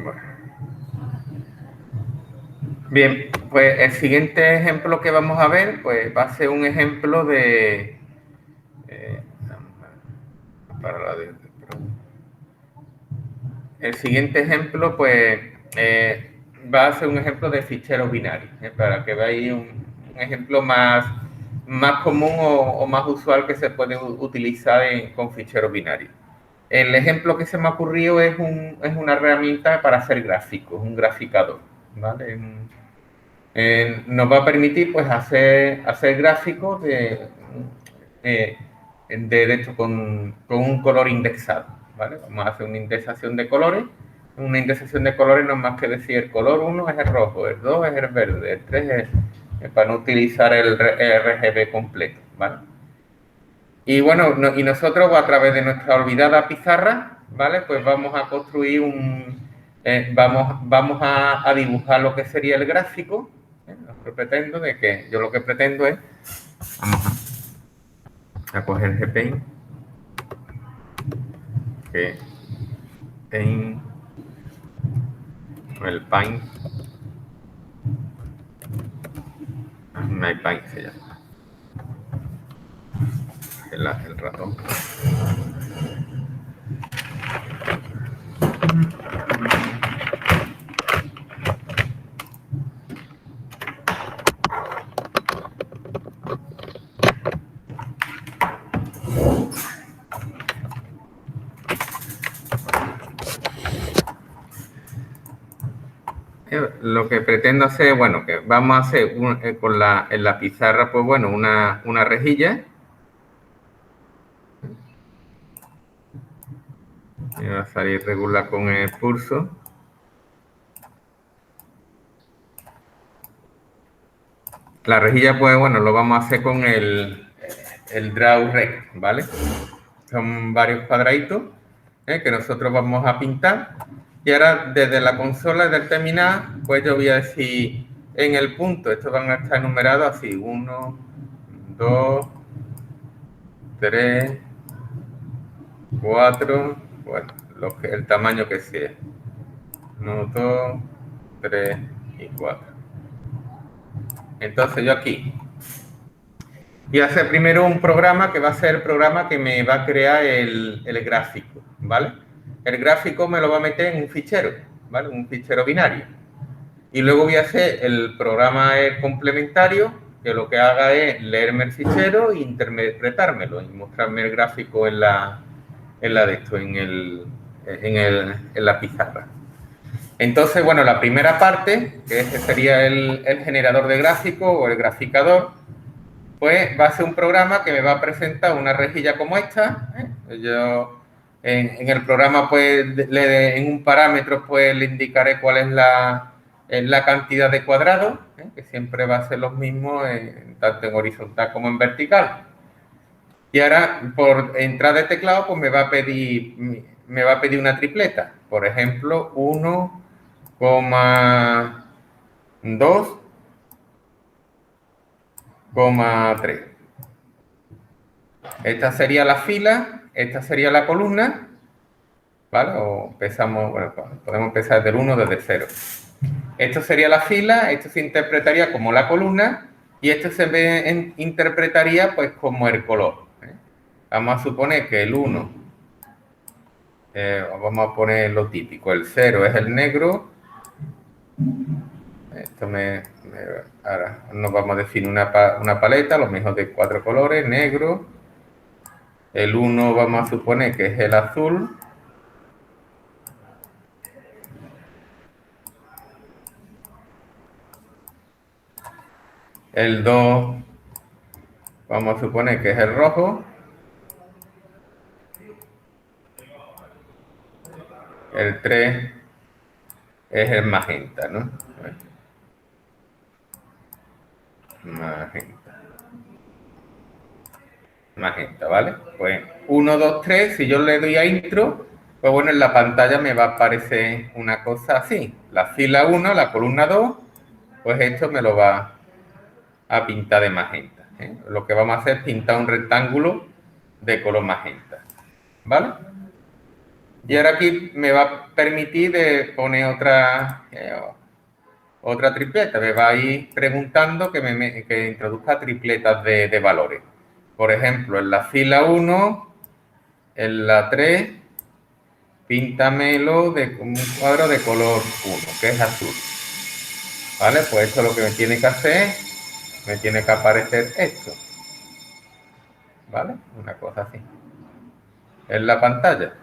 Bueno. Bien, pues el siguiente ejemplo que vamos a ver, pues va a ser un ejemplo de... eh, para la de- el siguiente ejemplo, pues, va a ser un ejemplo de ficheros binarios, para que veáis un ejemplo más común o más usual que se puede utilizar con ficheros binarios. El ejemplo que se me ha ocurrido es una herramienta para hacer gráficos, un graficador, ¿vale? Nos va a permitir, pues, hacer gráficos de hecho, con un color indexado, ¿vale? Vamos a hacer una indexación de colores. Una indexación de colores no es más que decir el color 1 es el rojo, el 2 es el verde, el 3 es para no utilizar el RGB completo, ¿vale? Y bueno, y nosotros a través de nuestra olvidada pizarra, ¿vale? Pues vamos a construir vamos a dibujar lo que sería el gráfico. Lo que pretendo de que yo lo que pretendo es, vamos a coger GPaint, que Paint, el Paint, My Paint se llama, el ratón. Lo que pretendo hacer, bueno, que vamos a hacer en la pizarra, pues bueno, una rejilla. Me va a salir regular con el pulso. La rejilla, pues bueno, lo vamos a hacer con el Draw Rect, ¿vale? Son varios cuadraditos que nosotros vamos a pintar. Y ahora, desde la consola del terminal, pues yo voy a decir en el punto, estos van a estar numerados así: 1, 2, 3, 4, bueno, el tamaño que sea. 1, 2, 3 y 4. Entonces yo aquí voy a hacer primero un programa que va a ser el programa que me va a crear el gráfico, ¿vale? El gráfico me lo va a meter en un fichero, ¿vale? Un fichero binario. Y luego voy a hacer el programa complementario, que lo que haga es leerme el fichero e interpretármelo y mostrarme el gráfico en la pizarra. Entonces, bueno, la primera parte, que ese sería el generador de gráficos o el graficador, pues va a ser un programa que me va a presentar una rejilla como esta. Yo en el programa, pues, en un parámetro, pues, le indicaré cuál es la cantidad de cuadrados, que siempre va a ser los mismos tanto en horizontal como en vertical. Y ahora, por entrada de teclado, pues me va a pedir una tripleta. Por ejemplo, 1,2,3. Esta sería la fila, esta sería la columna, ¿vale? O empezamos, bueno, podemos empezar desde el 1, desde el 0. Esto sería la fila, esto se interpretaría como la columna y esto se interpretaría, pues, como el color. Vamos a suponer que el 1, vamos a poner lo típico, el 0 es el negro. Ahora nos vamos a definir una paleta, lo mejor de 4 colores, negro. El 1 vamos a suponer que es el azul. El 2 vamos a suponer que es el rojo. El 3 es el magenta, ¿no? Magenta. Magenta, ¿vale? Pues 1, 2, 3, si yo le doy a intro, pues bueno, en la pantalla me va a aparecer una cosa así. La fila 1, la columna 2, pues esto me lo va a pintar de magenta. Lo que vamos a hacer es pintar un rectángulo de color magenta, ¿vale? Y ahora aquí me va a permitir poner otra tripleta. Me va a ir preguntando que introduzca tripletas de valores. Por ejemplo, en la fila 1, en la 3, píntamelo de un cuadro de color 1, que es azul. ¿Vale? Pues esto lo que me tiene que hacer, me tiene que aparecer esto. ¿Vale? Una cosa así. En la pantalla.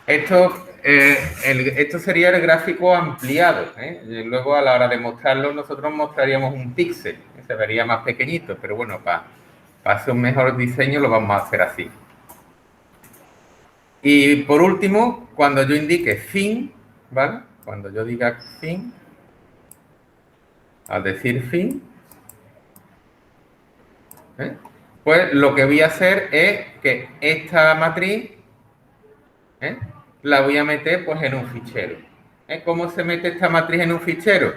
Esto sería el gráfico ampliado, ¿eh? Y luego a la hora de mostrarlo nosotros mostraríamos un píxel, que se vería más pequeñito, pero bueno, para hacer un mejor diseño lo vamos a hacer así. Y por último, cuando yo indique fin, ¿vale? Cuando yo diga fin, al decir fin, ¿eh? Pues lo que voy a hacer es que esta matriz, ¿eh?, la voy a meter pues en un fichero. ¿Cómo se mete esta matriz en un fichero?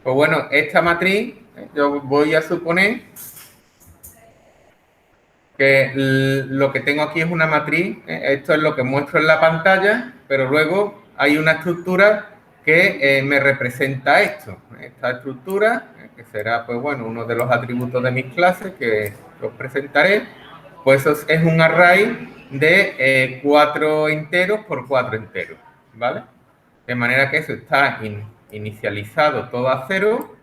Pues bueno, esta matriz, yo voy a suponer que lo que tengo aquí es una matriz, esto es lo que muestro en la pantalla, pero luego hay una estructura que me representa esto. Esta estructura, que será pues bueno, uno de los atributos de mis clases que os presentaré, pues eso es un array de 4 enteros por 4 enteros, ¿vale? De manera que eso está inicializado todo a 0,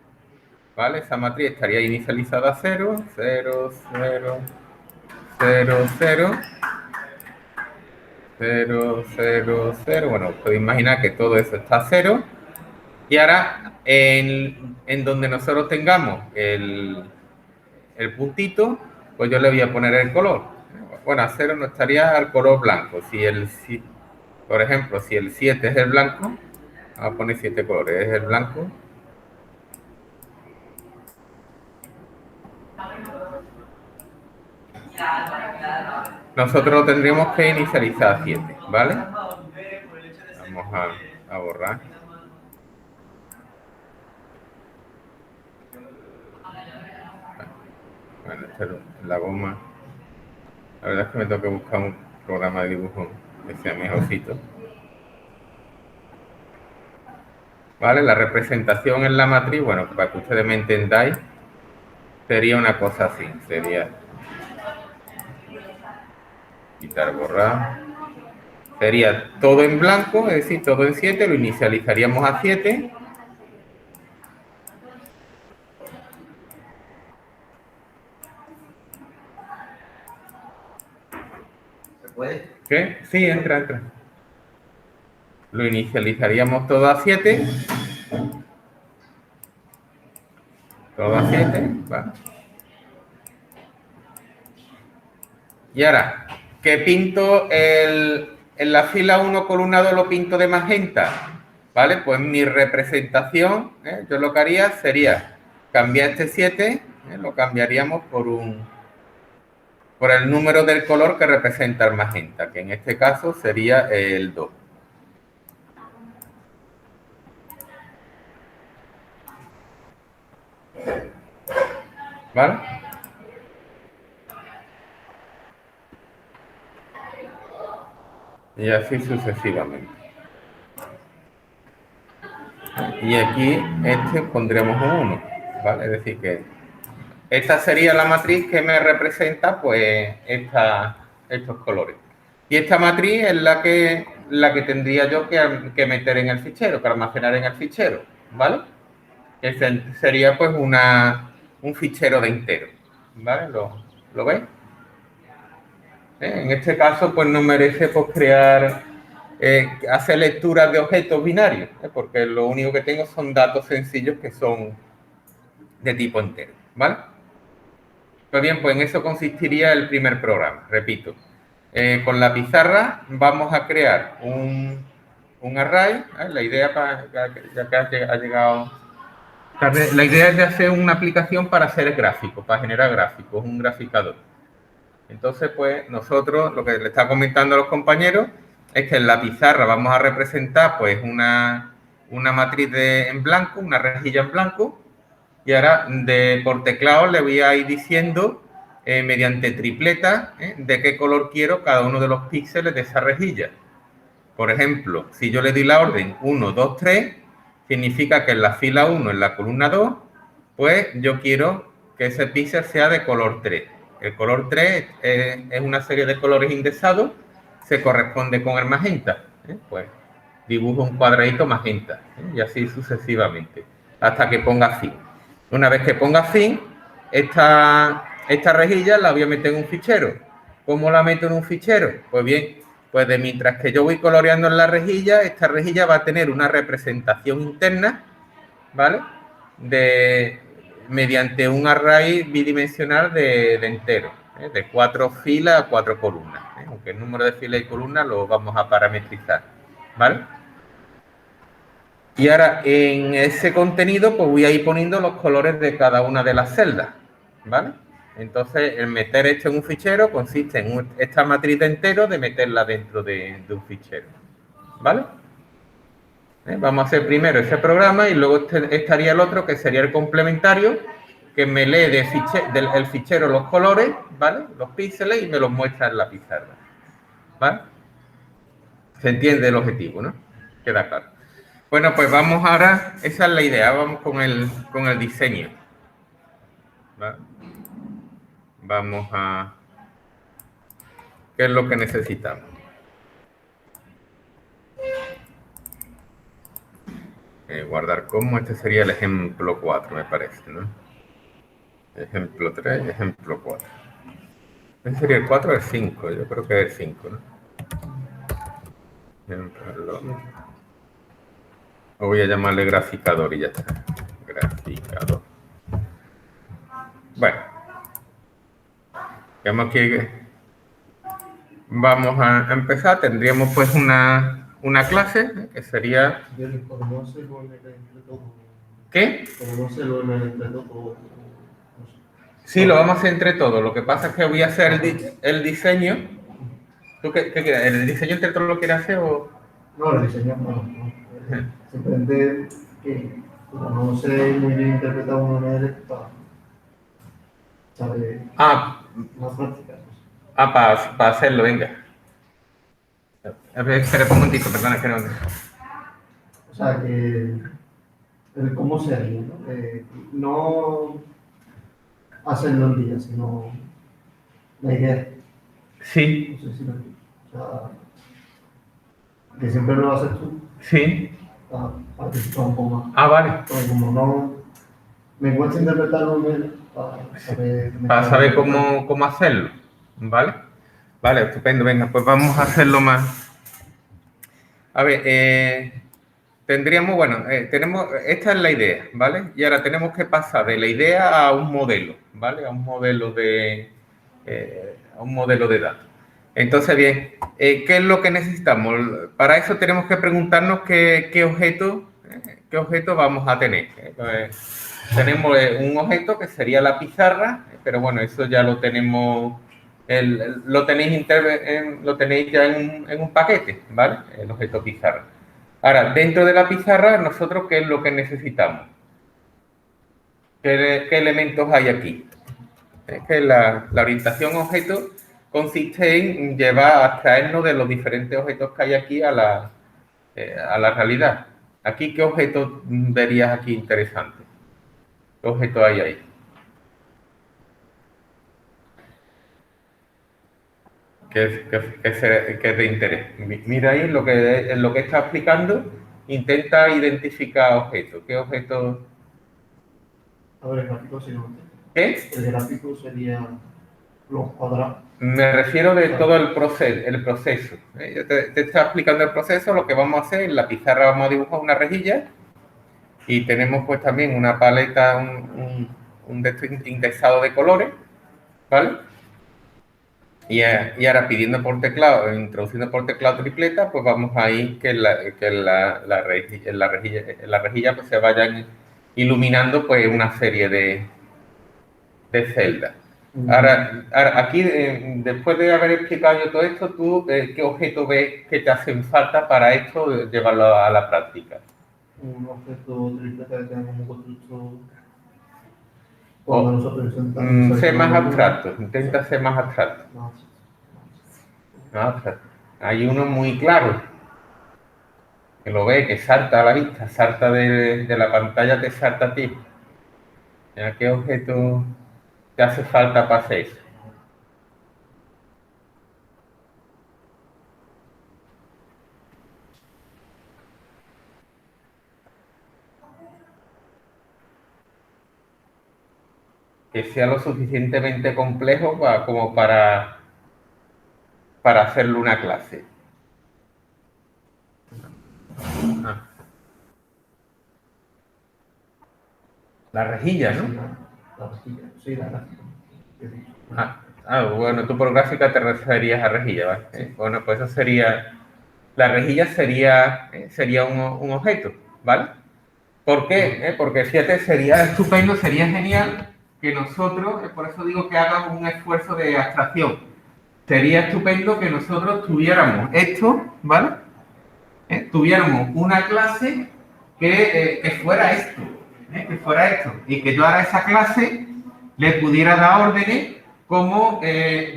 ¿vale? Esa matriz estaría inicializada a 0, 0, 0, 0, 0, 0, 0, 0. Bueno, podéis imaginar que todo eso está a 0. Y ahora, en donde nosotros tengamos el puntito, pues yo le voy a poner el color. Bueno, a 0 no estaría al color blanco. Por ejemplo, si el 7 es el blanco, vamos a poner 7 colores, es el blanco. Nosotros lo tendríamos que inicializar a 7, ¿vale? Vamos a borrar. Bueno, la goma. La verdad es que me tengo que buscar un programa de dibujo que sea mejorcito. ¿Vale? La representación en la matriz, bueno, para que ustedes me entendáis, sería una cosa así. Sería quitar, borrar. Sería todo en blanco, es decir, todo en 7, lo inicializaríamos a 7. ¿Se puede? ¿Qué? Sí, entra. Lo inicializaríamos todo a 7. Todo a 7, ¿vale? Y ahora, ¿qué pinto en la fila 1, columna 2, lo pinto de magenta? ¿Vale? Pues mi representación, yo lo que haría sería cambiar este 7, lo cambiaríamos por el número del color que representa el magenta, que en este caso sería el 2. ¿Vale? Y así sucesivamente. Y aquí pondremos un 1, ¿vale? Es decir que esta sería la matriz que me representa pues estos colores. Y esta matriz es la que tendría yo que meter en el fichero, que almacenar en el fichero, ¿vale? Este sería pues un fichero de enteros, ¿vale? ¿Lo veis? En este caso pues no merece pues hacer lecturas de objetos binarios, porque lo único que tengo son datos sencillos que son de tipo entero, ¿vale? Pues bien, pues en eso consistiría el primer programa, repito. Con la pizarra vamos a crear un array, la idea ya que ha llegado tarde, la idea es de hacer una aplicación para hacer gráficos, para generar gráficos, un graficador. Entonces, pues nosotros, lo que le está comentando a los compañeros, es que en la pizarra vamos a representar pues una matriz en blanco, una rejilla en blanco, y ahora por teclado le voy a ir diciendo mediante tripletas de qué color quiero cada uno de los píxeles de esa rejilla. Por ejemplo, si yo le doy la orden 1, 2, 3, significa que en la fila 1, en la columna 2, pues yo quiero que ese píxel sea de color 3. El color 3 es una serie de colores indexados, se corresponde con el magenta. Pues dibujo un cuadradito magenta, y así sucesivamente, hasta que ponga fin. Una vez que ponga fin, esta rejilla la voy a meter en un fichero. ¿Cómo la meto en un fichero? Pues bien, pues de mientras que yo voy coloreando en la rejilla, esta rejilla va a tener una representación interna, ¿vale? Mediante un array bidimensional de enteros, de 4 filas a 4 columnas, aunque el número de filas y columnas lo vamos a parametrizar, ¿vale? Y ahora en ese contenido pues voy a ir poniendo los colores de cada una de las celdas, ¿vale? Entonces el meter esto en un fichero consiste en esta matriz de enteros de meterla dentro de un fichero, ¿vale? Vamos a hacer primero ese programa y luego estaría el otro que sería el complementario, que me lee del fichero los colores, ¿vale? Los píxeles y me los muestra en la pizarra, ¿vale? Se entiende el objetivo, ¿no? Queda claro. Bueno, pues vamos ahora, esa es la idea, vamos con el diseño. ¿Vale? Vamos a... ¿Qué es lo que necesitamos? Guardar como, este sería el ejemplo 4, me parece, ¿no? Ejemplo 3, ejemplo 4. ¿Este sería el 4 o el 5? Yo creo que es el 5, ¿no? O voy a llamarle graficador y ya está. Graficador. Bueno. Digamos que vamos a empezar. Tendríamos pues una clase que sería... ¿Qué? Sí, lo vamos a hacer entre todos. Lo que pasa es que voy a hacer el diseño. ¿Tú qué quieres? ¿El diseño entre todos lo quieres hacer o...? No, el diseño no. Simplemente que como no sé muy bien interpretar una manera para saber más práctica. Para hacerlo, venga. Espera un momentito, perdona, que no... O sea, que el cómo se haría, ¿no? No hacerlo el día, sino la idea. Sí. No sé si lo... O sea, que siempre lo haces tú. Sí. Para participar un poco más. Ah, vale. Porque como no... Me cuesta interpretarlo bien para saber cómo hacerlo, ¿vale? Vale, estupendo. Venga, pues vamos a hacerlo más. A ver, tendríamos, bueno, esta es la idea, ¿vale? Y ahora tenemos que pasar de la idea a un modelo, ¿vale? A un modelo de datos. Entonces, bien, ¿qué es lo que necesitamos? Para eso tenemos que preguntarnos qué objeto vamos a tener. Tenemos un objeto que sería la pizarra, pero bueno, eso ya lo tenemos, lo tenéis ya en un paquete, ¿vale? El objeto pizarra. Ahora, dentro de la pizarra, nosotros, ¿qué es lo que necesitamos? ¿Qué elementos hay aquí? Es que la orientación objeto consiste en llevar a extraernos de los diferentes objetos que hay aquí a la realidad. Aquí, ¿qué objeto verías aquí interesante? ¿Qué objeto hay ahí? ¿Qué es de interés? Mira ahí lo que está explicando, intenta identificar objetos. ¿Qué objetos? A ver, el gráfico sería... ¿Qué? El gráfico sería los cuadrados. Me refiero de todo el proceso. Yo te estoy explicando el proceso. Lo que vamos a hacer, en la pizarra vamos a dibujar una rejilla y tenemos pues también una paleta, un indexado de colores, ¿vale? Y ahora pidiendo por teclado, introduciendo por teclado tripleta, pues vamos a ir que en la rejilla pues se vayan iluminando pues una serie de celdas. Ahora aquí, después de haber explicado yo todo esto, ¿tú qué objeto ves que te hacen falta para esto llevarlo a la práctica? Un objeto tripleta que tenga como constructor. Cuando nosotros presentamos... Sé más abstracto, intenta ser más abstracto. Hay uno muy claro. que lo ve, que salta a la vista, salta de la pantalla, te salta a ti. ¿A qué objeto te hace falta para hacer eso? Que sea lo suficientemente complejo como para hacerle una clase. Ah. La rejilla, ¿no? La rejilla, sí, la rejilla. Bueno, tú por gráfica te referías a rejilla, ¿vale? Sí. Bueno, pues eso sería, la rejilla sería un objeto, ¿vale? ¿Por qué? Porque fíjate, sería estupendo, sería genial que nosotros, por eso digo que hagamos un esfuerzo de abstracción. Sería estupendo que nosotros tuviéramos esto, ¿vale? Tuviéramos una clase que fuera esto, que fuera esto, y que yo ahora a esa clase le pudiera dar órdenes como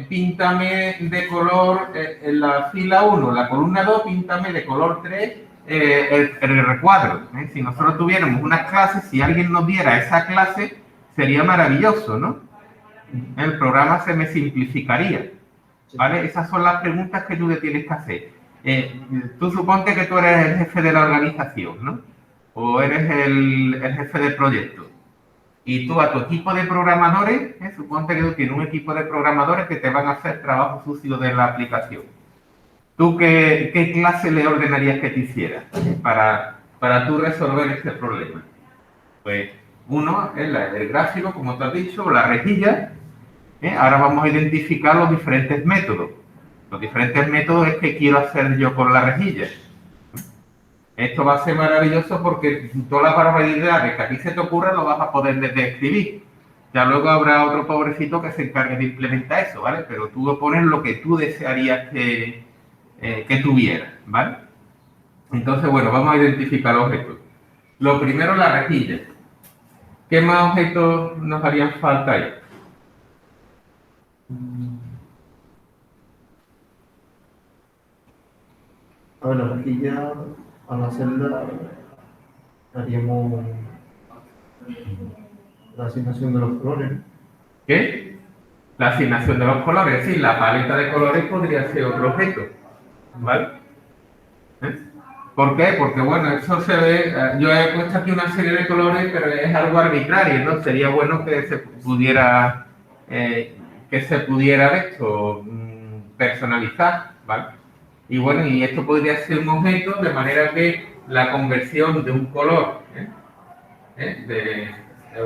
píntame de color en la fila 1, la columna 2, píntame de color 3 el recuadro. Si nosotros tuviéramos unas clases, si alguien nos diera esa clase, sería maravilloso, ¿no? El programa se me simplificaría. ¿Vale? Esas son las preguntas que tú le tienes que hacer. Tú suponte que tú eres el jefe de la organización, ¿no? O eres el jefe de proyecto. Y tú a tu equipo de programadores, suponte que tú tienes un equipo de programadores que te van a hacer trabajo sucio de la aplicación. ¿Tú qué clase le ordenarías que te hiciera para tú resolver este problema? Pues uno es el gráfico, como te has dicho, la rejilla. Ahora vamos a identificar los diferentes métodos. Los diferentes métodos es que quiero hacer yo con la rejilla. Esto va a ser maravilloso porque todas las barbaridades que a ti se te ocurran lo vas a poder describir. Ya luego habrá otro pobrecito que se encargue de implementar eso, ¿vale? Pero tú pones lo que tú desearías que tuviera, ¿vale? Entonces, bueno, vamos a identificar los objetos. Lo primero, la rejilla. ¿Qué más objetos nos harían falta ahí? A ver, la rejilla, al hacerla, haríamos la asignación de los colores. ¿Qué? La asignación de los colores, es decir, la paleta de colores podría ser otro objeto, ¿vale? ¿Por qué? Porque, bueno, eso se ve, yo he puesto aquí una serie de colores, pero es algo arbitrario, ¿no? Sería bueno que se pudiera, de esto personalizar, ¿vale? Y bueno, y esto podría ser un objeto de manera que la conversión de un color,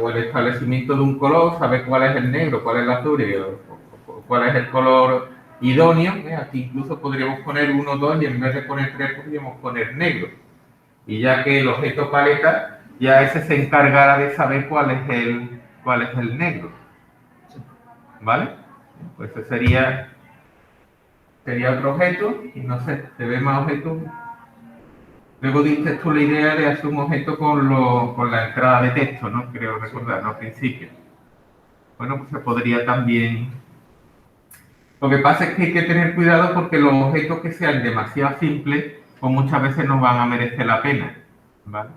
o el establecimiento de un color, saber cuál es el negro, cuál es el azul o cuál es el color idóneo. Aquí incluso podríamos poner 1, 2 y en vez de poner 3 podríamos poner negro. Y ya que el objeto paleta, ya ese se encargará de saber cuál es el negro. ¿Vale? Pues ese sería otro objeto. Y no sé, ¿te ves más objetos? Luego diste tú la idea de hacer un objeto con la entrada de texto, ¿no? Creo recordar, ¿no? Al principio. Bueno, pues se podría también... Lo que pasa es que hay que tener cuidado porque los objetos que sean demasiado simples, pues muchas veces no van a merecer la pena, ¿vale?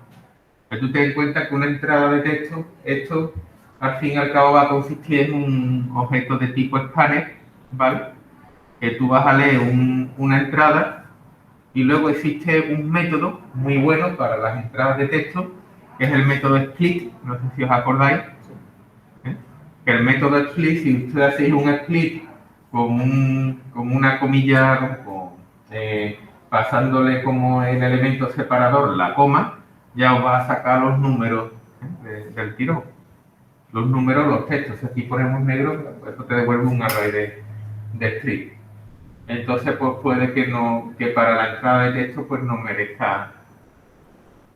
Pero tú te das cuenta que una entrada de texto, esto al fin y al cabo va a consistir en un objeto de tipo scanner, ¿vale? Que tú vas a leer una entrada y luego existe un método muy bueno para las entradas de texto, que es el método split, no sé si os acordáis. Que el método split, si usted hace un split con una comilla, pasándole como el elemento separador la coma, ya os va a sacar los números del tirón. Los números, los textos. Si aquí ponemos negro, pues esto te devuelve un array de split. Entonces, pues puede que para la entrada de texto pues no merezca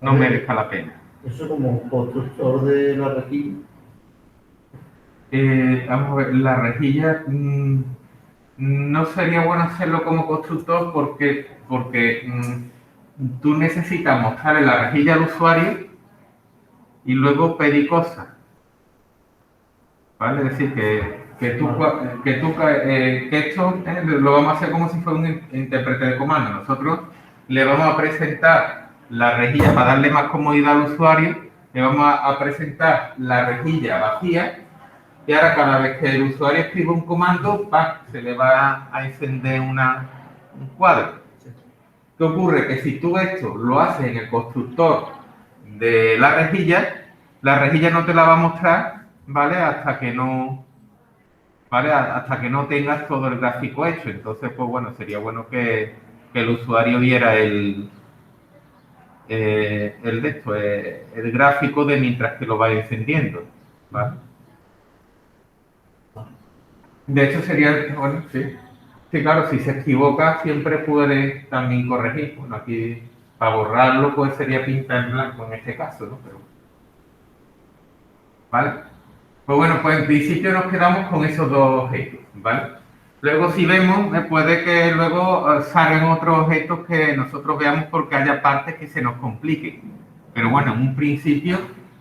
la pena. Eso como constructor de la rejilla. Vamos a ver, la rejilla no sería bueno hacerlo como constructor porque tú necesitas mostrarle la rejilla al usuario y luego pedir cosas. ¿Vale? Es decir, que esto lo vamos a hacer como si fuera un intérprete de comando. Nosotros le vamos a presentar la rejilla, para darle más comodidad al usuario, le vamos a presentar la rejilla vacía y ahora cada vez que el usuario escribe un comando, ¡pam!, se le va a encender un cuadro. ¿Qué ocurre? Que si tú esto lo haces en el constructor de la rejilla no te la va a mostrar, ¿vale? Hasta que no, ¿vale? Hasta que no tengas todo el gráfico hecho. Entonces, pues bueno, sería bueno que el usuario viera el gráfico de mientras que lo va encendiendo, ¿vale? De hecho, sería, bueno, sí. Sí, claro, si se equivoca siempre puede también corregir. Bueno, aquí para borrarlo pues sería pintar en blanco en este caso, ¿no? Pero, ¿vale? Pues bueno, pues en principio nos quedamos con esos dos objetos, ¿vale? Luego si vemos, puede que luego salgan otros objetos que nosotros veamos porque haya partes que se nos compliquen. Pero bueno, en un principio,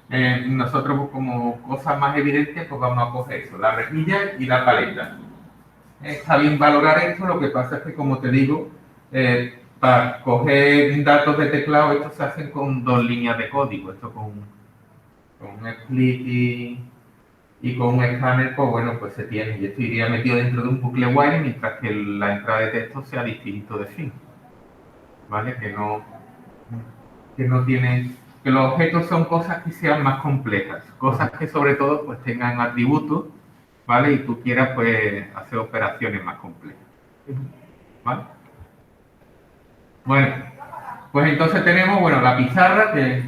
nosotros pues, como cosas más evidentes, pues vamos a coger eso, la rejilla y la paleta. Está bien valorar esto, lo que pasa es que, como te digo, para coger datos de teclado, esto se hacen con 2 líneas de código, esto con un split y con un escáner, pues bueno, pues se tiene. Y esto iría metido dentro de un bucle while, mientras que la entrada de texto sea distinto de fin, ¿vale? Que no tiene, que los objetos son cosas que sean más complejas, cosas que sobre todo pues tengan atributos, ¿vale? Y tú quieras pues hacer operaciones más complejas, ¿vale? Bueno, pues entonces tenemos, bueno, la pizarra que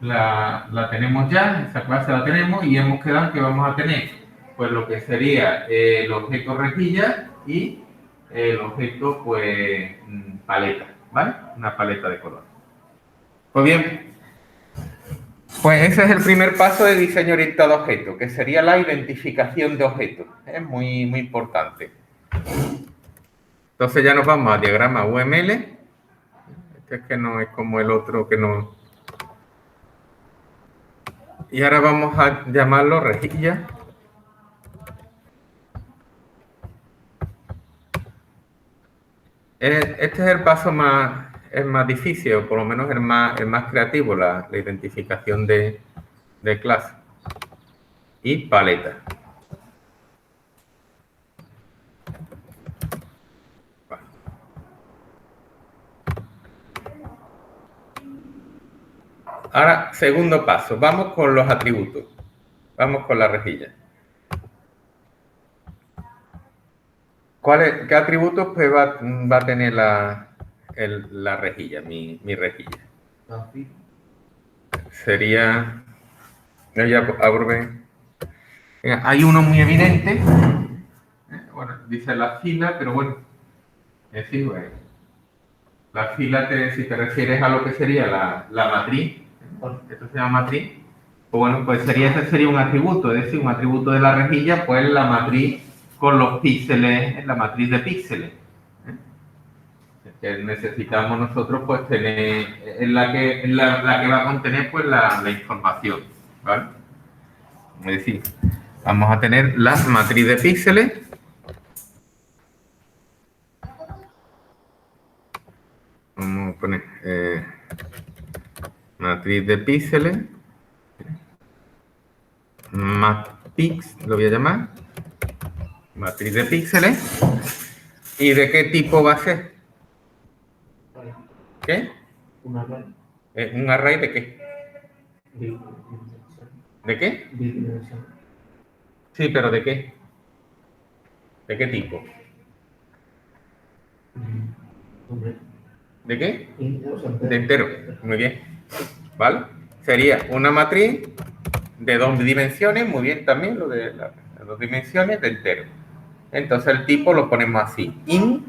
la tenemos ya, esa clase la tenemos y hemos quedado que vamos a tener pues lo que sería el objeto rejilla y el objeto pues paleta, ¿vale? Una paleta de color. Pues bien, pues ese es el primer paso de diseño orientado a objetos, que sería la identificación de objetos. Es muy, muy importante. Entonces ya nos vamos a diagrama UML. Este es que no es como el otro que no... Y ahora vamos a llamarlo rejilla. Este es el paso más difícil, o por lo menos el más creativo, la identificación de clase. Y paleta. Ahora, segundo paso, vamos con los atributos. Vamos con la rejilla. ¿Qué atributos pues, va a tener la rejilla, mi rejilla? Sería... Ya abro. Hay uno muy evidente. Bueno, dice la fila, pero bueno, es decir, la fila, si te refieres a lo que sería la matriz, esto se llama matriz, pues bueno, pues ese sería un atributo, es decir, un atributo de la rejilla, pues la matriz con los píxeles, la matriz de píxeles. Que necesitamos nosotros pues tener, es la que va a contener pues la información, ¿vale? Es decir, vamos a tener la matriz de píxeles. Vamos a poner matriz de píxeles. Matpix, lo voy a llamar. Matriz de píxeles. ¿Y de qué tipo va a ser? ¿Qué? Un array. ¿Un array de qué? ¿De qué? Sí, pero ¿de qué? ¿De qué tipo? ¿De qué? De entero. Muy bien. ¿Vale? Sería una matriz de 2 dimensiones, muy bien también, lo de las 2 dimensiones de entero. Entonces el tipo lo ponemos así, in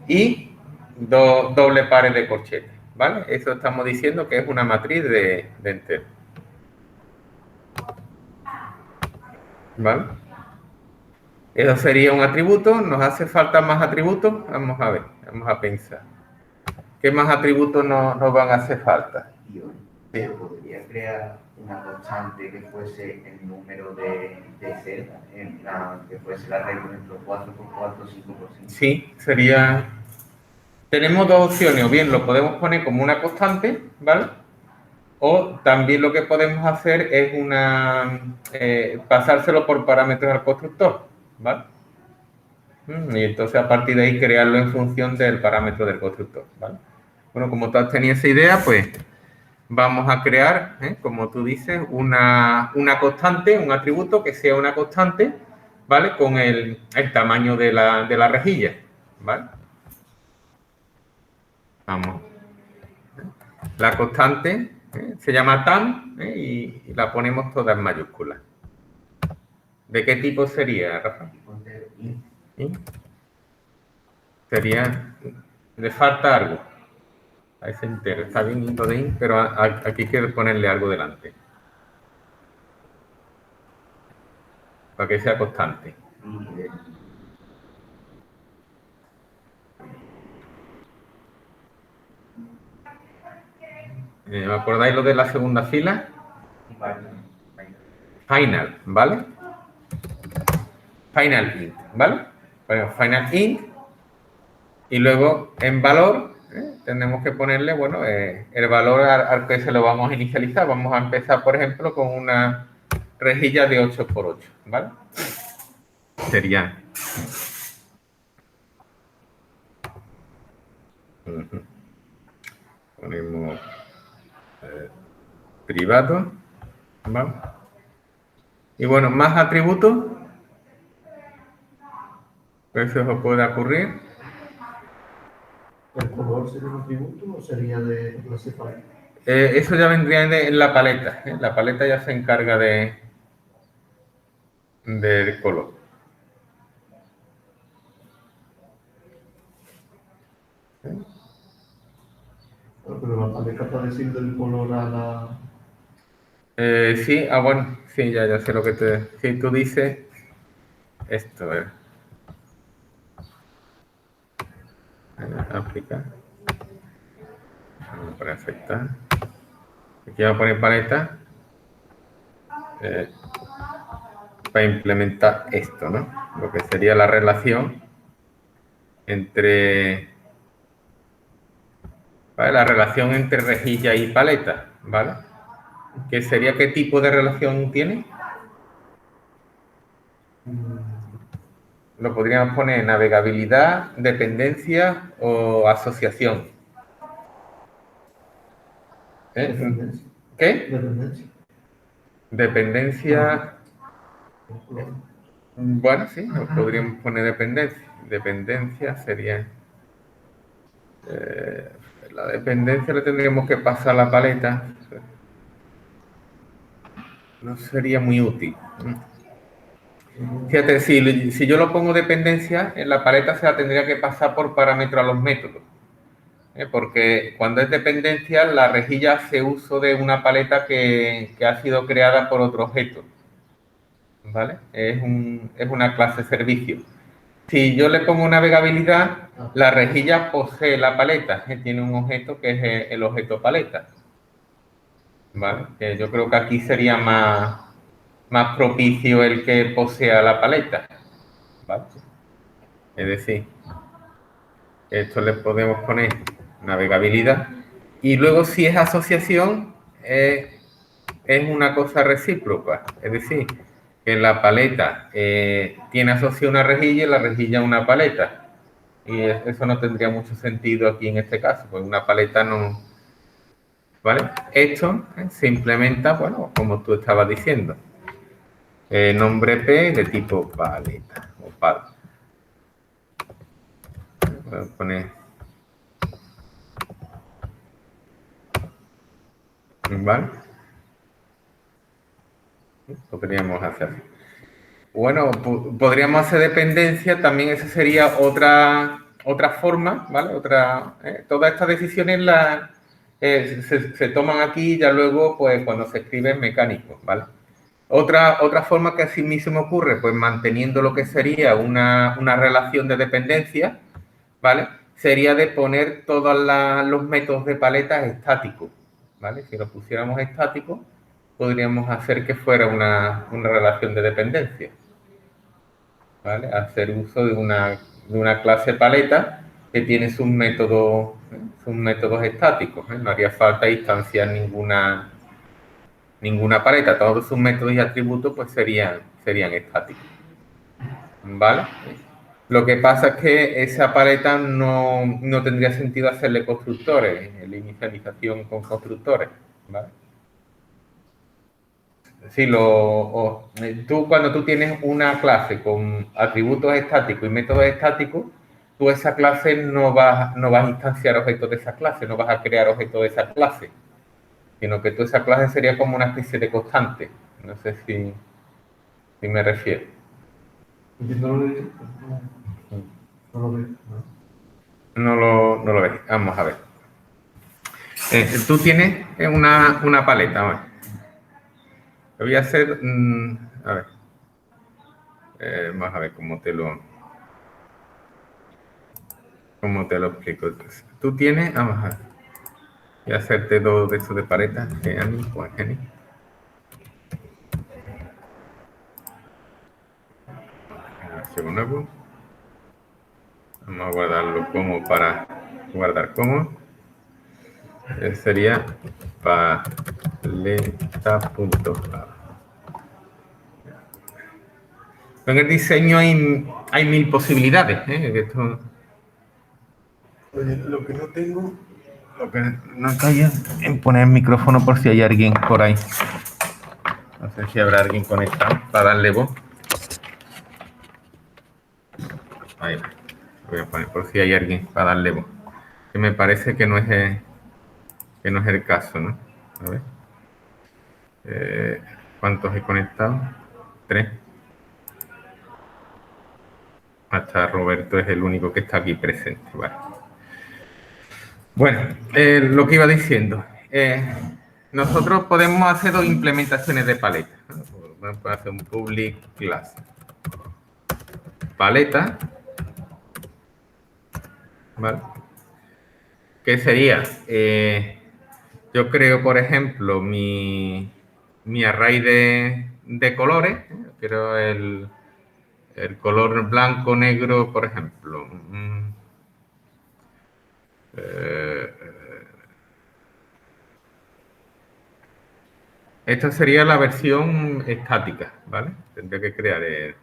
y doble pares de corchetes, ¿vale? Eso estamos diciendo que es una matriz de entero. ¿Vale? Eso sería un atributo. ¿Nos hace falta más atributos? Vamos a ver, vamos a pensar. ¿Qué más atributos nos van a hacer falta? ¿Se podría crear una constante que fuese el número de celdas? En plan, que fuese la regla, por ejemplo, 4 por 4, 5 por 5. Sí, sería tenemos dos opciones, o bien lo podemos poner como una constante, ¿vale? O también lo que podemos hacer es pasárselo por parámetros al constructor, ¿vale? Y entonces a partir de ahí crearlo en función del parámetro del constructor, ¿vale? Bueno, como tú has tenido esa idea, pues vamos a crear, como tú dices, una constante, un atributo que sea una constante, ¿vale? Con el tamaño de la rejilla, ¿vale? Vamos. La constante se llama tam y la ponemos toda en mayúsculas. ¿De qué tipo sería, Rafa? ¿Sí? Sería, le falta algo a ese entero. Está bien lo de int, pero aquí hay que ponerle algo delante. Para que sea constante. ¿Me acordáis lo de la segunda fila? Final, ¿vale? Final int, ¿vale? Bueno, final int. Y luego en valor tenemos que ponerle, bueno, el valor al que se lo vamos a inicializar. Vamos a empezar, por ejemplo, con una rejilla de 8×8, ¿vale? Sería... Ponemos privado, ¿vale? Y bueno, más atributos que se os puede ocurrir. ¿El color sería un atributo o sería de clasifier? Eso ya vendría en la paleta. La paleta ya se encarga del color. Pero la paleta está diciendo el color a la... Sí, bueno, sí, ya sé lo que te... Si tú dices esto, a ver. Aplicar. Vamos a poner afectar. Aquí vamos a poner paleta. Para implementar esto, ¿no? Lo que sería la relación entre... ¿vale? La relación entre rejilla y paleta, ¿vale? ¿Qué sería qué tipo de relación tiene? Lo podríamos poner navegabilidad, dependencia o asociación. Dependencia. ¿Qué? Dependencia. Dependencia. Bueno, sí, podríamos poner dependencia. Dependencia sería... la dependencia le tendríamos que pasar a la paleta. No sería muy útil. Fíjate, si yo lo pongo dependencia, en la paleta se la tendría que pasar por parámetro a los métodos. Porque cuando es dependencia, la rejilla hace uso de una paleta que ha sido creada por otro objeto. ¿Vale? Es una clase servicio. Si yo le pongo navegabilidad, la rejilla posee la paleta, tiene un objeto que es el objeto paleta. ¿Vale? Que yo creo que aquí sería más propicio el que posea la paleta. ¿Vale? Es decir, esto le podemos poner navegabilidad. Y luego si es asociación, es una cosa recíproca. Es decir, que la paleta tiene asociada una rejilla y la rejilla una paleta. Y eso no tendría mucho sentido aquí en este caso, porque una paleta no... ¿Vale? Esto se implementa, bueno, como tú estabas diciendo. Nombre P de tipo paleta o pal. Voy a poner... ¿Vale? Podríamos hacer. Bueno, podríamos hacer dependencia, también esa sería otra forma, ¿vale? Todas estas decisiones se toman aquí y ya luego, pues, cuando se escribe en mecánico, ¿vale? Otra forma que así mismo se me ocurre, pues manteniendo lo que sería una relación de dependencia, ¿vale? Sería de poner todos los métodos de paletas estáticos, ¿vale? Si lo pusiéramos estático, podríamos hacer que fuera una relación de dependencia, ¿vale? Hacer uso de una clase paleta que tiene sus métodos estáticos, ¿eh? No haría falta instanciar ninguna paleta. Todos sus métodos y atributos pues serían estáticos, ¿vale? Lo que pasa es que esa paleta no tendría sentido hacerle constructores, la inicialización con constructores, ¿vale? Si cuando tú tienes una clase con atributos estáticos y métodos estáticos, tú esa clase no vas a instanciar objetos de esa clase, no vas a crear objetos de esa clase, sino que tú esa clase sería como una especie de constante. No sé si me refiero. ¿Entiendo lo que dices? No lo veo. No lo ves. Vamos a ver. Tú tienes una paleta. Vamos. Lo voy a hacer. A ver. Vamos a ver cómo te lo explico. Tú tienes. Vamos a ver. Voy a hacerte dos de estos de paleta. Geni. Archivo nuevo. Vamos a guardarlo como para guardar como. Sería paleta.java. En el diseño hay 1000 posibilidades. Esto, oye, lo que no tengo, lo que no estoy en poner el micrófono por si hay alguien por ahí. No sé si habrá alguien conectado para darle voz. Ahí va. Lo voy a poner por si hay alguien para darle voz. Que me parece que no es el caso, ¿no? A ver. ¿Cuántos he conectado? 3. Hasta Roberto es el único que está aquí presente. Vale. Bueno, lo que iba diciendo. Nosotros podemos hacer 2 implementaciones de paleta, ¿no? Podemos hacer un public class paleta, ¿vale? ¿Qué sería? Yo creo, por ejemplo, mi array de colores. Quiero el color blanco, negro, por ejemplo. Esta sería la versión estática, ¿vale? Tendría que crear el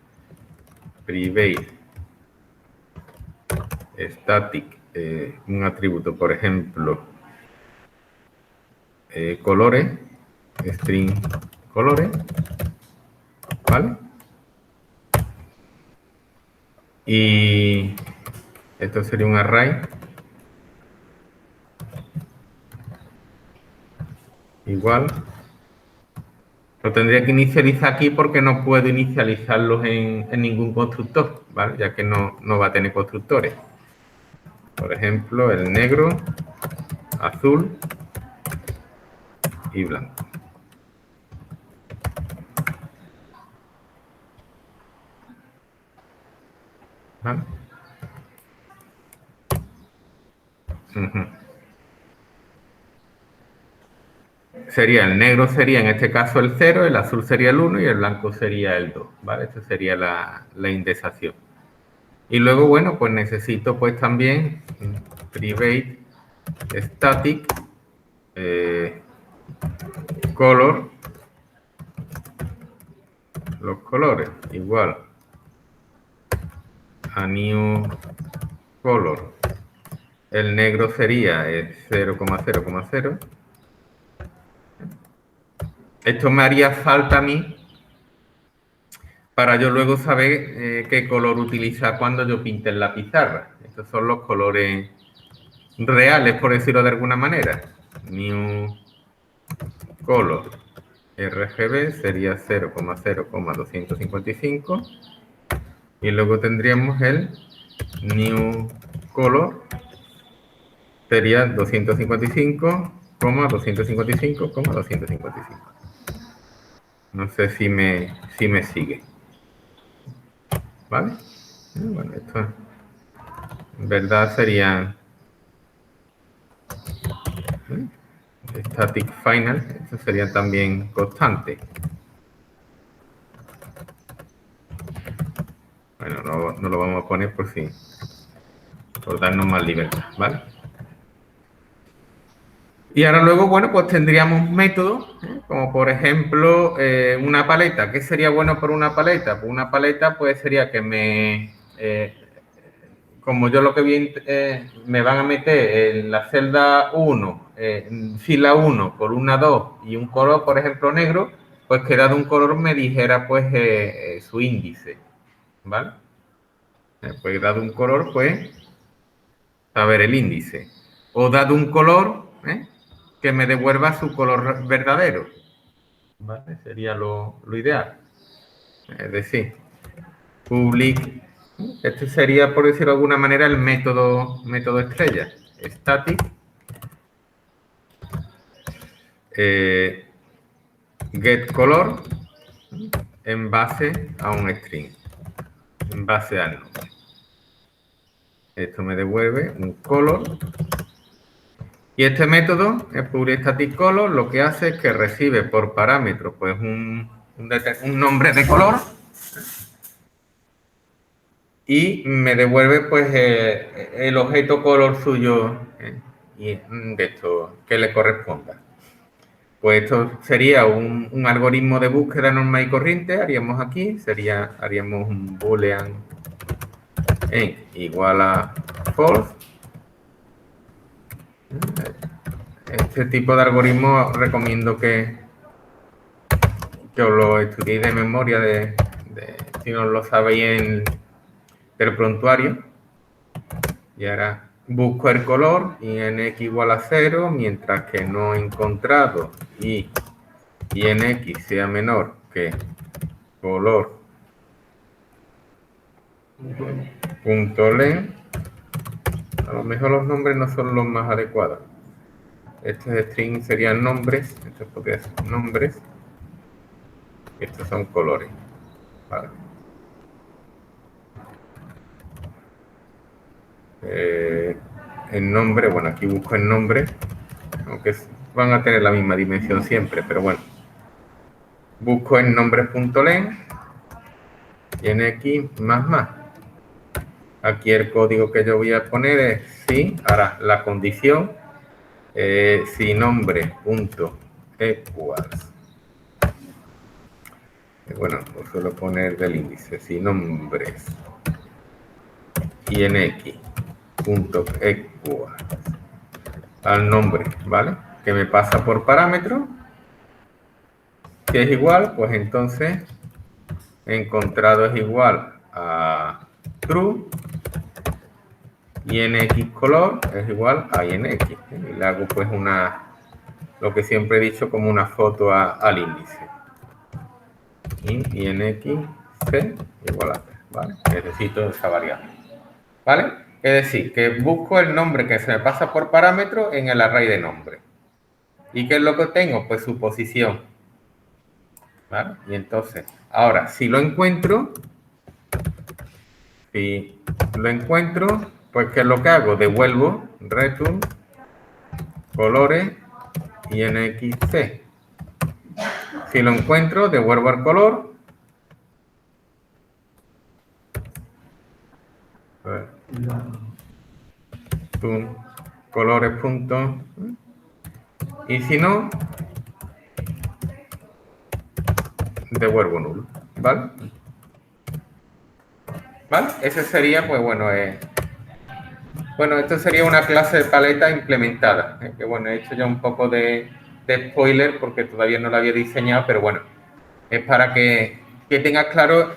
private static, un atributo, por ejemplo, colores, string colores, ¿vale? Y esto sería un array igual. Lo tendría que inicializar aquí porque no puedo inicializarlos en ningún constructor, ¿vale? Ya que no va a tener constructores. Por ejemplo, el negro, azul y blanco. ¿Vale? Sería el negro sería en este caso el 0, el azul sería el 1 y el blanco sería el 2, ¿vale? Esta sería la indexación. Y luego, bueno, pues necesito pues también private static color, los colores, igual a new color. El negro sería 0,0,0. Esto me haría falta a mí para yo luego saber qué color utilizar cuando yo pinte en la pizarra. Estos son los colores reales, por decirlo de alguna manera. New color RGB sería 0,0,255 y luego tendríamos el new color sería 255,255,255. No sé si me sigue. ¿Vale? Bueno, esto en verdad sería static final, eso sería también constante. Bueno, no lo vamos a poner por si por darnos más libertad, ¿vale? Y ahora luego, bueno, pues tendríamos métodos, como por ejemplo una paleta. ¿Qué sería bueno por una paleta? Pues una paleta pues sería que como yo lo que vi, me van a meter en la celda 1, en fila 1, columna 2 y un color, por ejemplo, negro, pues que dado un color me dijera pues su índice, ¿vale? Pues dado un color, pues saber el índice. O dado un color, que me devuelva su color verdadero, ¿vale? Sería lo ideal. Es decir, public, este sería, por decirlo de alguna manera, el método estrella. Static, get color en base a un string, en base al nombre. Esto me devuelve un color. Y este método, el public static color, lo que hace es que recibe por parámetro pues un nombre de color y me devuelve pues el objeto color suyo y de esto que le corresponda. Pues esto sería un algoritmo de búsqueda normal y corriente, haríamos aquí, haríamos un boolean en igual a false. Este tipo de algoritmo recomiendo que os lo estudiéis de memoria, si no lo sabéis del prontuario. Y ahora busco el color y en x igual a 0, mientras que no he encontrado y en x sea menor que color punto len. A lo mejor los nombres no son los más adecuados. Estos string serían nombres, estos podrían ser nombres, estos son colores. Vale. El nombre, bueno, aquí busco el nombre, aunque van a tener la misma dimensión siempre, pero bueno. Busco en nombres.len y en x más. Aquí el código que yo voy a poner es si, ahora la condición, si nombre.equals. Bueno, pues suelo poner del índice, si nombres y en x punto equals al nombre, ¿vale? Que me pasa por parámetro, que es igual, pues entonces encontrado es igual a true y en x color es igual a y en x. Y le hago pues lo que siempre he dicho, como una foto al índice. Y en x c igual a 3, ¿vale? Necesito esa variable, ¿vale? Es decir, que busco el nombre que se me pasa por parámetro en el array de nombre. ¿Y qué es lo que tengo? Pues su posición, ¿vale? Y entonces, ahora, si lo encuentro, pues ¿qué es lo que hago? Devuelvo return colores y en xc. Si lo encuentro, devuelvo el color. Colores punto. Y si no, devuelvo nulo, ¿vale? ¿Vale? Ese sería, pues bueno, bueno, esto sería una clase de paleta implementada, que bueno, he hecho ya un poco de spoiler porque todavía no la había diseñado, pero bueno, es para que tengas claro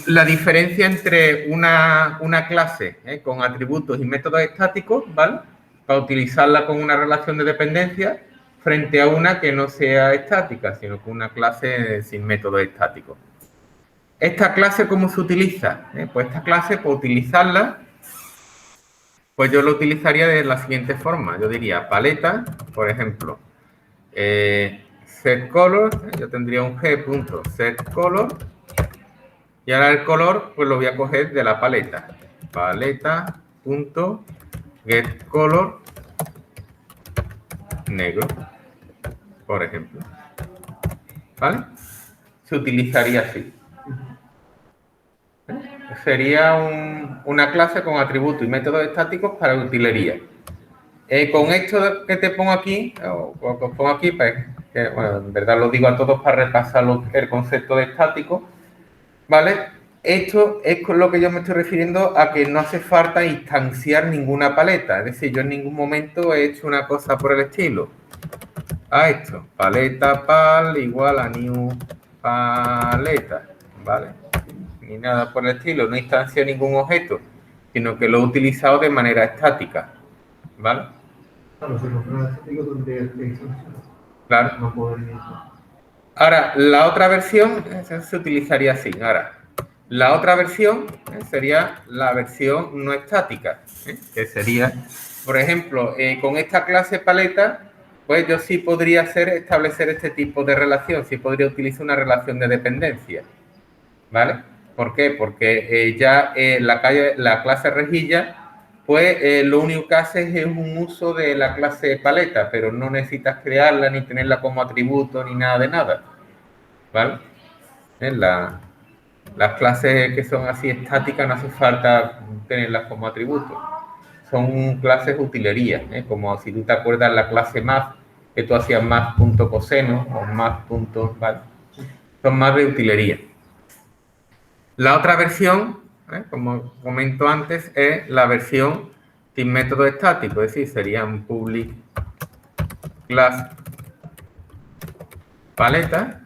la diferencia entre una clase con atributos y métodos estáticos, ¿vale? Para utilizarla con una relación de dependencia frente a una que no sea estática, sino con una clase sin métodos estáticos. ¿Esta clase cómo se utiliza? Pues esta clase, para utilizarla, pues yo lo utilizaría de la siguiente forma. Yo diría paleta, por ejemplo, setColor, yo tendría un g.setColor, y ahora el color, pues lo voy a coger de la paleta. Paleta.getColor negro, por ejemplo. ¿Vale? Se utilizaría así. sería una clase con atributos y métodos estáticos para utilería. Con esto que te pongo aquí, o que os pongo aquí, pues, que, bueno, en verdad lo digo a todos para repasar el concepto de estático, ¿vale? Esto es con lo que yo me estoy refiriendo a que no hace falta instanciar ninguna paleta. Es decir, yo en ningún momento he hecho una cosa por el estilo. A esto, paleta pal igual a new paleta, ¿vale? Ni nada por el estilo, no instancié ningún objeto, sino que lo he utilizado de manera estática, ¿vale? Claro, si no fuera estático tendría que instanciar. Claro. No podría. Ahora, la otra versión se utilizaría así. Ahora, la otra versión sería la versión no estática, que sería, por ejemplo, con esta clase paleta, pues yo sí podría establecer este tipo de relación, sí podría utilizar una relación de dependencia, ¿vale? ¿Por qué? Porque ya la clase rejilla, pues lo único que hace es un uso de la clase paleta, pero no necesitas crearla ni tenerla como atributo ni nada de nada, ¿vale? Las clases que son así estáticas no hace falta tenerlas como atributos. Son clases utilerías, como si tú te acuerdas la clase math, que tú hacías math.coseno o math. ¿Vale? Son más de utilería. La otra versión, como comento antes, es la versión sin método estático, es decir, serían public class paleta,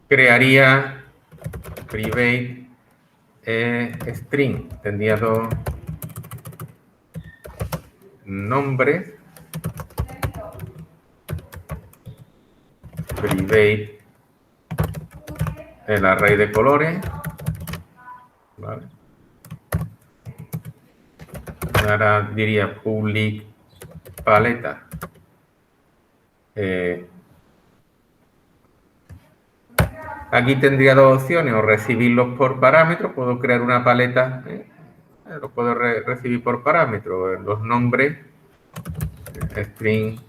crearía private string, tendría dos nombres, private el array de colores, ¿vale? Ahora diría public paleta. Aquí tendría dos opciones, o recibirlos por parámetros, puedo crear una paleta, lo puedo recibir por parámetros, los nombres, string,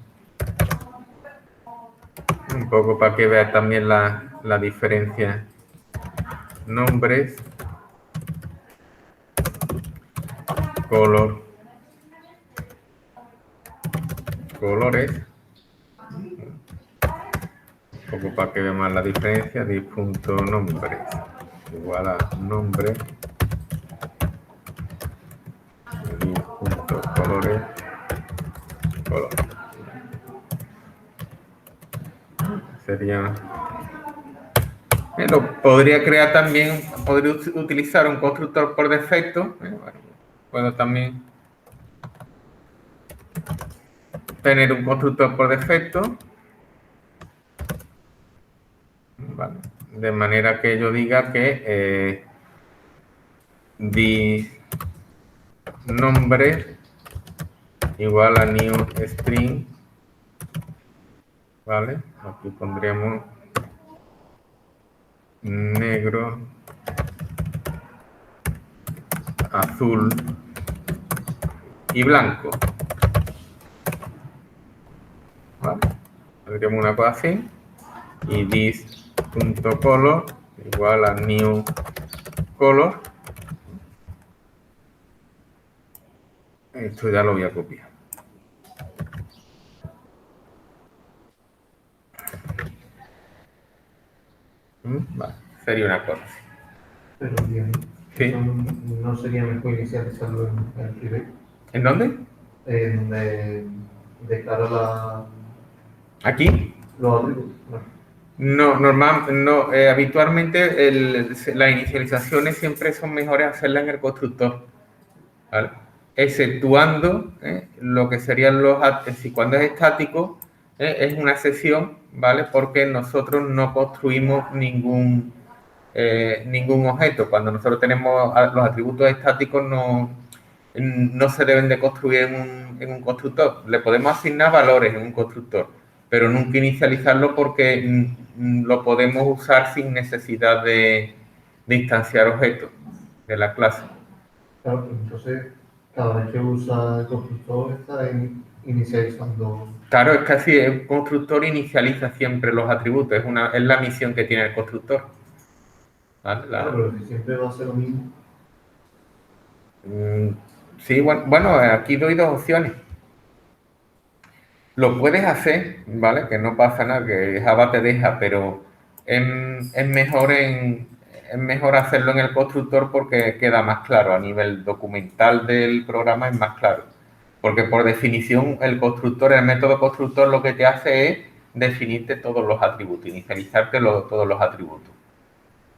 un poco para que veas también la diferencia, nombres, color, colores, un poco para que veamos la diferencia, div.nombres igual a nombre, div.colores, color. Sería... podría crear también, podría utilizar un constructor por defecto. Bueno, puedo también tener un constructor por defecto. Vale. De manera que yo diga que nombre igual a new string, ¿vale? Aquí pondríamos negro, azul y blanco, ¿vale? Tendríamos una cosa así, y this.color igual a new color. Esto ya lo voy a copiar. Vale, sería una cosa así. Pero bien, sí. ¿No sería mejor inicializarlo en el private? ¿En dónde? De cara a la... ¿Aquí? Los atributos. No, habitualmente las inicializaciones siempre son mejores hacerlas en el constructor, ¿vale? Exceptuando lo que serían si cuando es estático, es una excepción, ¿vale? Porque nosotros no construimos ningún objeto. Cuando nosotros tenemos los atributos estáticos, no se deben de construir en un constructor. Le podemos asignar valores en un constructor, pero nunca inicializarlo porque lo podemos usar sin necesidad de instanciar objetos de la clase. Claro, entonces cada vez que usa el constructor está inicializando. Claro, es que así, el constructor inicializa siempre los atributos, es la misión que tiene el constructor. ¿vale? Claro, pero si siempre va a ser lo mismo. Sí, bueno, aquí doy dos opciones. Lo puedes hacer, ¿vale? Que no pasa nada, que Java te deja, pero es mejor es mejor hacerlo en el constructor porque queda más claro. A nivel documental del programa es más claro. Porque por definición el constructor, el método constructor lo que te hace es definirte todos los atributos, inicializarte todos los atributos,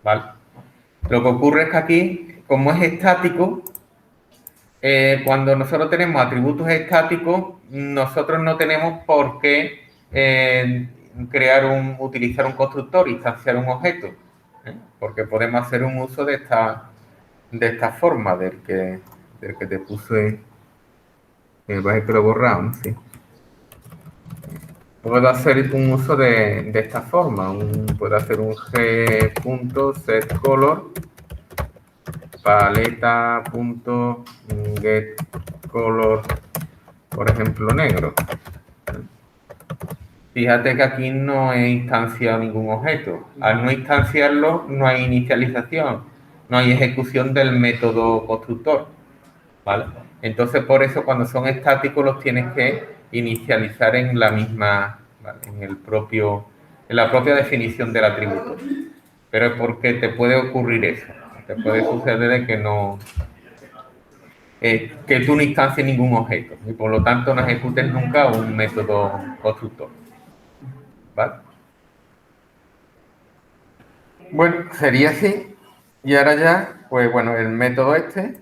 ¿vale? Lo que ocurre es que aquí, como es estático, cuando nosotros tenemos atributos estáticos, nosotros no tenemos por qué utilizar un constructor, instanciar un objeto, porque podemos hacer un uso de esta forma del que te puse, vais que lo he borrado, ¿no? Sí. Puedo hacer un uso de esta forma, puedo hacer un g.setColor paleta.getColor, por ejemplo, negro. Fíjate que aquí no he instanciado ningún objeto. Al no instanciarlo, no hay inicialización, no hay ejecución del método constructor, ¿vale? Entonces, por eso, cuando son estáticos, los tienes que inicializar en la misma, ¿vale? en la propia definición del atributo. Pero es porque te puede ocurrir eso. Te puede suceder de que que tú no instancies ningún objeto y por lo tanto no ejecutes nunca un método constructor, ¿vale? Bueno, sería así. Y ahora ya, pues bueno, el método este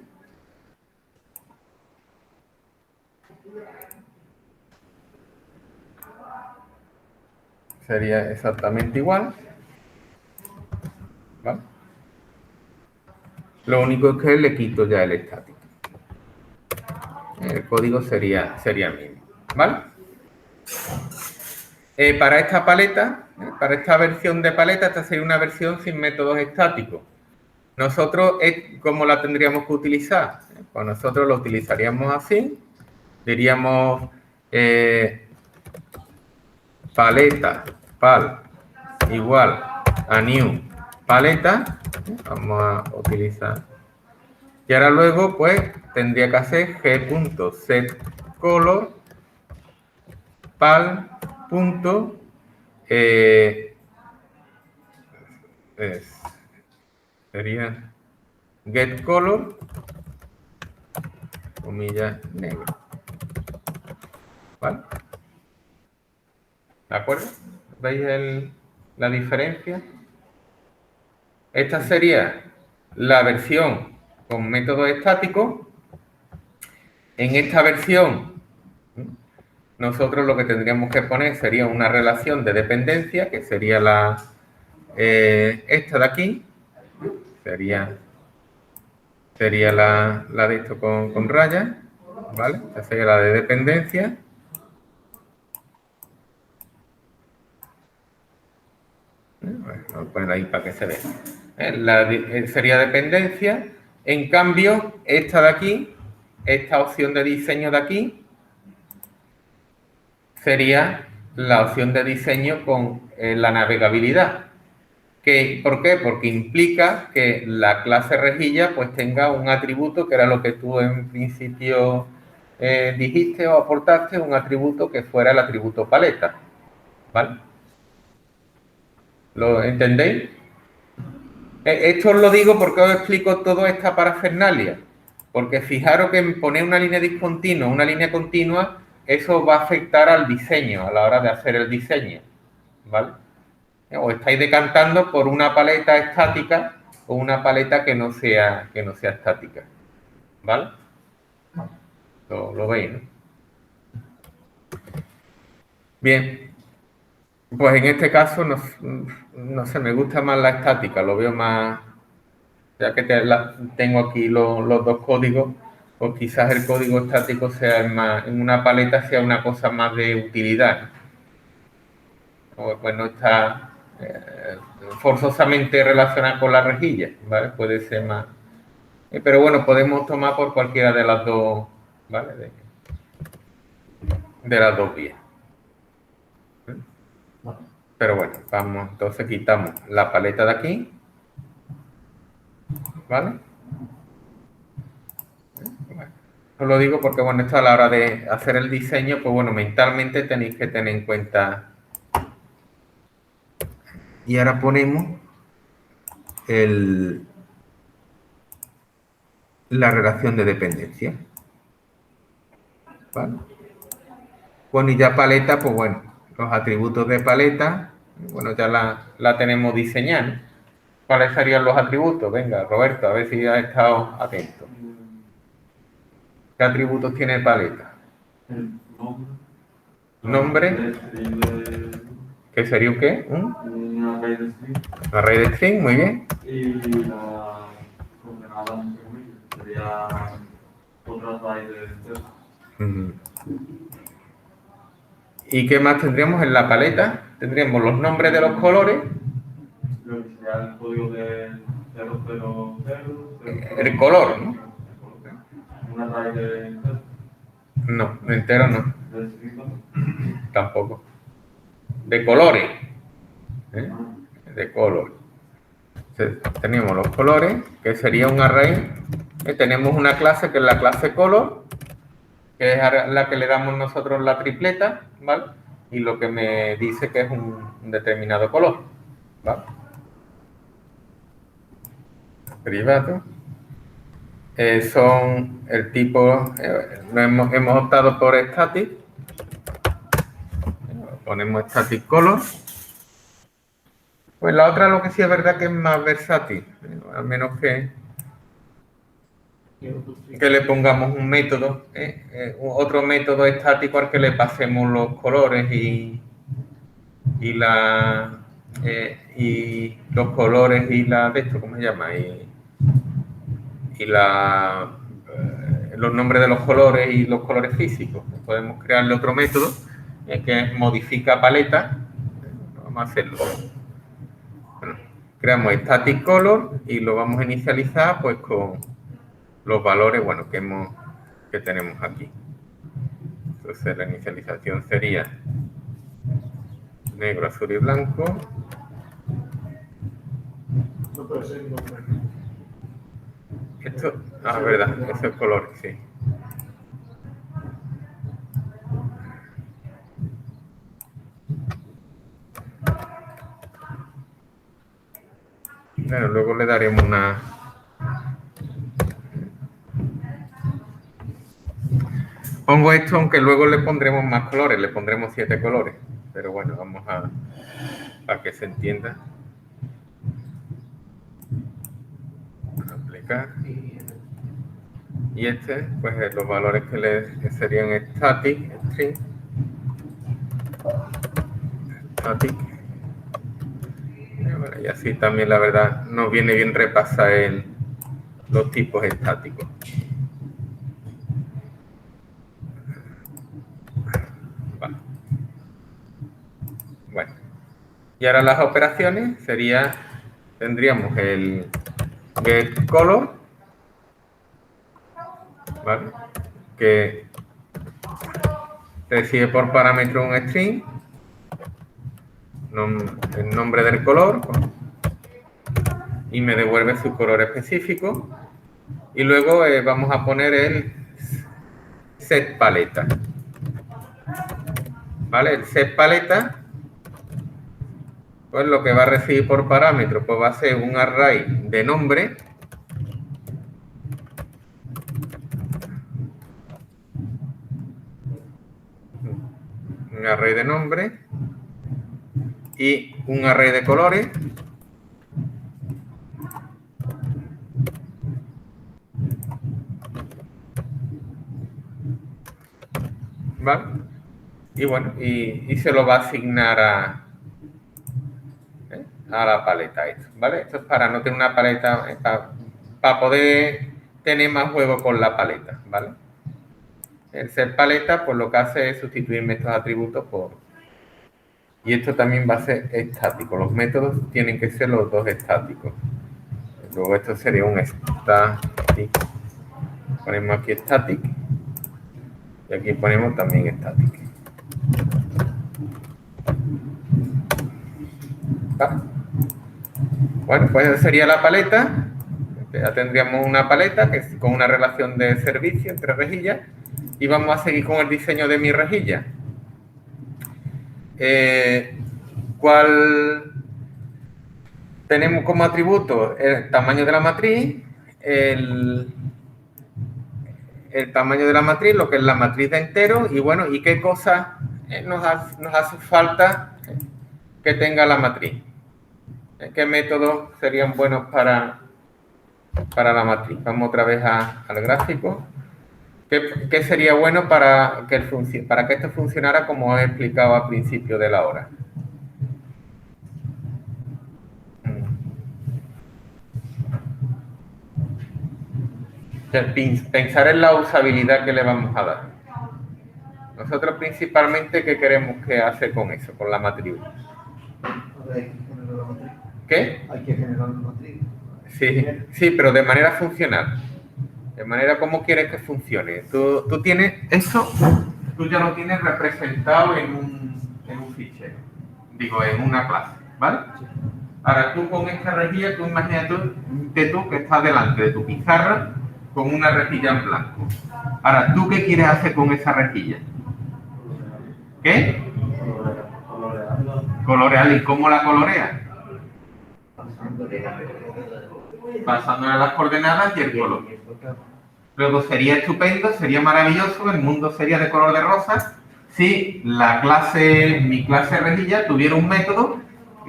sería exactamente igual, ¿vale? Lo único es que le quito ya el estático. El código sería el mismo, ¿vale? Para esta paleta, para esta versión de paleta, esta sería una versión sin métodos estáticos. Nosotros, ¿cómo la tendríamos que utilizar? Pues nosotros lo utilizaríamos así. Diríamos paleta, pal, igual a new paleta. Vamos a utilizar. Y ahora luego, pues, tendría que hacer g.setColor pal. Sería getColor, comillas, negro. ¿Vale? ¿De acuerdo? ¿Veis la diferencia? Esta sería la versión con método estático. En esta versión, nosotros lo que tendríamos que poner sería una relación de dependencia, que sería esta de aquí. Sería la de esto con rayas, ¿vale? Esta sería la de dependencia. Vamos a poner ahí para que se vea. Sería dependencia. En cambio, esta de aquí, esta opción de diseño de aquí, sería la opción de diseño con la navegabilidad. ¿Por qué? Porque implica que la clase rejilla pues tenga un atributo que era lo que tú en principio dijiste o aportaste, un atributo que fuera el atributo paleta. ¿Vale? ¿Lo entendéis? Esto os lo digo porque os explico toda esta parafernalia. Porque fijaros que en poner una línea discontinua, una línea continua, eso va a afectar al diseño, a la hora de hacer el diseño. ¿Vale? O estáis decantando por una paleta estática o una paleta que no sea estática. ¿Vale? Lo veis, ¿no? Bien. Pues en este caso, no sé, me gusta más la estática, lo veo más, ya que tengo aquí los dos códigos, pues quizás el código estático sea en una paleta sea una cosa más de utilidad, ¿no? Pues no está forzosamente relacionado con la rejilla, ¿vale? Puede ser más. Pero bueno, podemos tomar por cualquiera de las dos, ¿vale? De las dos vías. Pero bueno, vamos, entonces quitamos la paleta de aquí. ¿vale? Bueno, os lo digo porque, bueno, esto a la hora de hacer el diseño, pues bueno, mentalmente tenéis que tener en cuenta. Y ahora ponemos la relación de dependencia. ¿Vale? Bueno, y ya paleta, pues bueno, los atributos de paleta, bueno, ya la tenemos diseñada. ¿Cuáles serían los atributos? Venga, Roberto, a ver si has estado atento. ¿Qué atributos tiene paleta? El Nombre. de ¿Qué sería un qué? un array de string Un array de string, muy bien. y la coordenada entre comillas sería otra array de texto. ¿Y qué más tendríamos en la paleta? Tendríamos los nombres de los colores, Lo que sería el código de 000. el color, ¿no? Un array de texto. No, entero no, De escrito. tampoco. De colores, ¿eh? De color. Tenemos los colores, que sería un array. Tenemos una clase que es la clase color, que es a la que le damos nosotros la tripleta, ¿vale? Y lo que me dice que es un determinado color, ¿vale? Privado. Son el tipo, hemos optado por static. Ponemos static color. Pues la otra, lo que sí es verdad que es más versátil, al menos que le pongamos un método, otro método estático al que le pasemos los colores y los colores y la de esto, ¿cómo se llama? Los nombres de los colores y los colores físicos. Podemos crearle otro método que es modifica paleta. Vamos a hacerlo. Bueno, creamos static color y lo vamos a inicializar pues con los valores, bueno, que tenemos aquí. Entonces la inicialización sería negro, azul y blanco. No puede ser nombre. Esto, verdad, ese es el color, sí. Bueno, luego le daremos una... Pongo esto, aunque luego le pondremos más colores, le pondremos 7 colores. Pero bueno, vamos para que se entienda. Aplicar. Y este, pues los valores que serían static, string, static. Y así también, la verdad, nos viene bien repasar los tipos estáticos. Vale. Bueno, y ahora las operaciones tendríamos el getColor, ¿vale? Que recibe por parámetro un string, el nombre del color, y me devuelve su color específico. Y luego vamos a poner el setPaleta. ¿Vale? El setPaleta, pues lo que va a recibir por parámetro, pues va a ser un array de nombre. Un array de nombre y un array de colores. ¿Vale? Y bueno, y se lo va a asignar a la paleta esto, ¿vale? Esto es para no tener una paleta, para poder tener más juego con la paleta, ¿vale? El setPaleta, pues lo que hace es sustituirme estos atributos por... Y esto también va a ser estático. Los métodos tienen que ser los dos estáticos. Luego esto sería un static. Ponemos aquí static. Y aquí ponemos también static. ¿Vale? Bueno, pues esa sería la paleta. Ya tendríamos una paleta que es con una relación de servicio entre rejillas y vamos a seguir con el diseño de mi rejilla. ¿Cuál tenemos como atributo? El tamaño de la matriz, el tamaño de la matriz, lo que es la matriz de enteros y bueno, y qué cosas nos hace falta que tenga la matriz. ¿Qué métodos serían buenos para la matriz? Vamos otra vez al gráfico. ¿Qué sería bueno para que esto funcionara como he explicado al principio de la hora? Pensar en la usabilidad que le vamos a dar. Nosotros principalmente, ¿qué queremos que hace con eso, con la matriz? Hay que generar la matriz. ¿Qué? Hay que generar la matriz. Sí, pero de manera funcional. De manera como quieres que funcione. Tú tienes eso, tú ya lo tienes representado en un fichero. Digo, en una clase, ¿vale? Ahora tú con esta rejilla, tú imagínate tú que estás delante de tu pizarra con una rejilla en blanco. Ahora, ¿tú qué quieres hacer con esa rejilla? ¿Qué? Colorearla. ¿Y cómo la coloreas? Pasándole las coordenadas y el color. Luego sería estupendo, sería maravilloso, el mundo sería de color de rosa si mi clase rejilla tuviera un método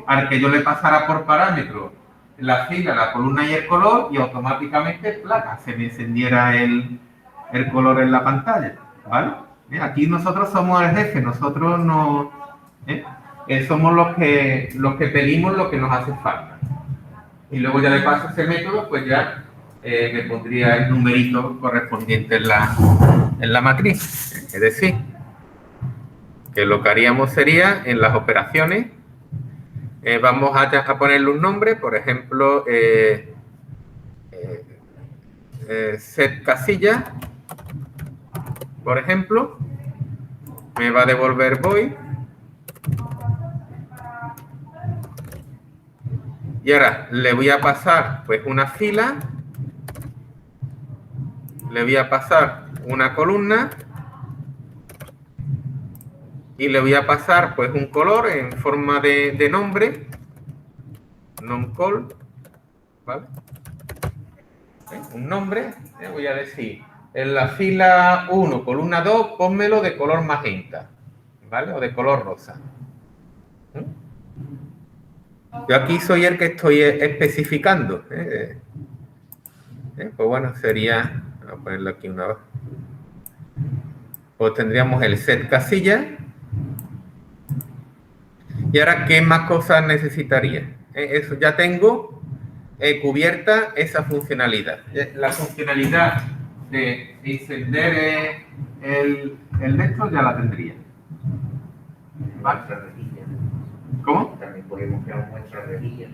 al que yo le pasara por parámetro la fila, la columna y el color y automáticamente placa, se me encendiera el color en la pantalla, ¿vale? Aquí nosotros somos el jefe, nosotros no somos los que pedimos lo que nos hace falta. Y luego ya le paso ese método, pues ya me pondría el numerito correspondiente en la matriz. Es decir, que lo que haríamos sería en las operaciones, vamos a ponerle un nombre, por ejemplo, set casilla, por ejemplo, me va a devolver void. Y ahora le voy a pasar pues una fila, le voy a pasar una columna y le voy a pasar pues un color en forma de nombre, nom-col, ¿vale? Un nombre, le voy a decir, en la fila 1, columna 2, pónmelo de color magenta, ¿vale? O de color rosa. Yo aquí soy el que estoy especificando. Pues bueno, sería, voy a ponerlo aquí una vez. Pues tendríamos el set casilla. Y ahora, ¿qué más cosas necesitaría? Eso ya tengo cubierta esa funcionalidad. La funcionalidad de encender el de esto ya la tendría. ¿Vale? ¿Cómo? También podemos crear muestra rejilla.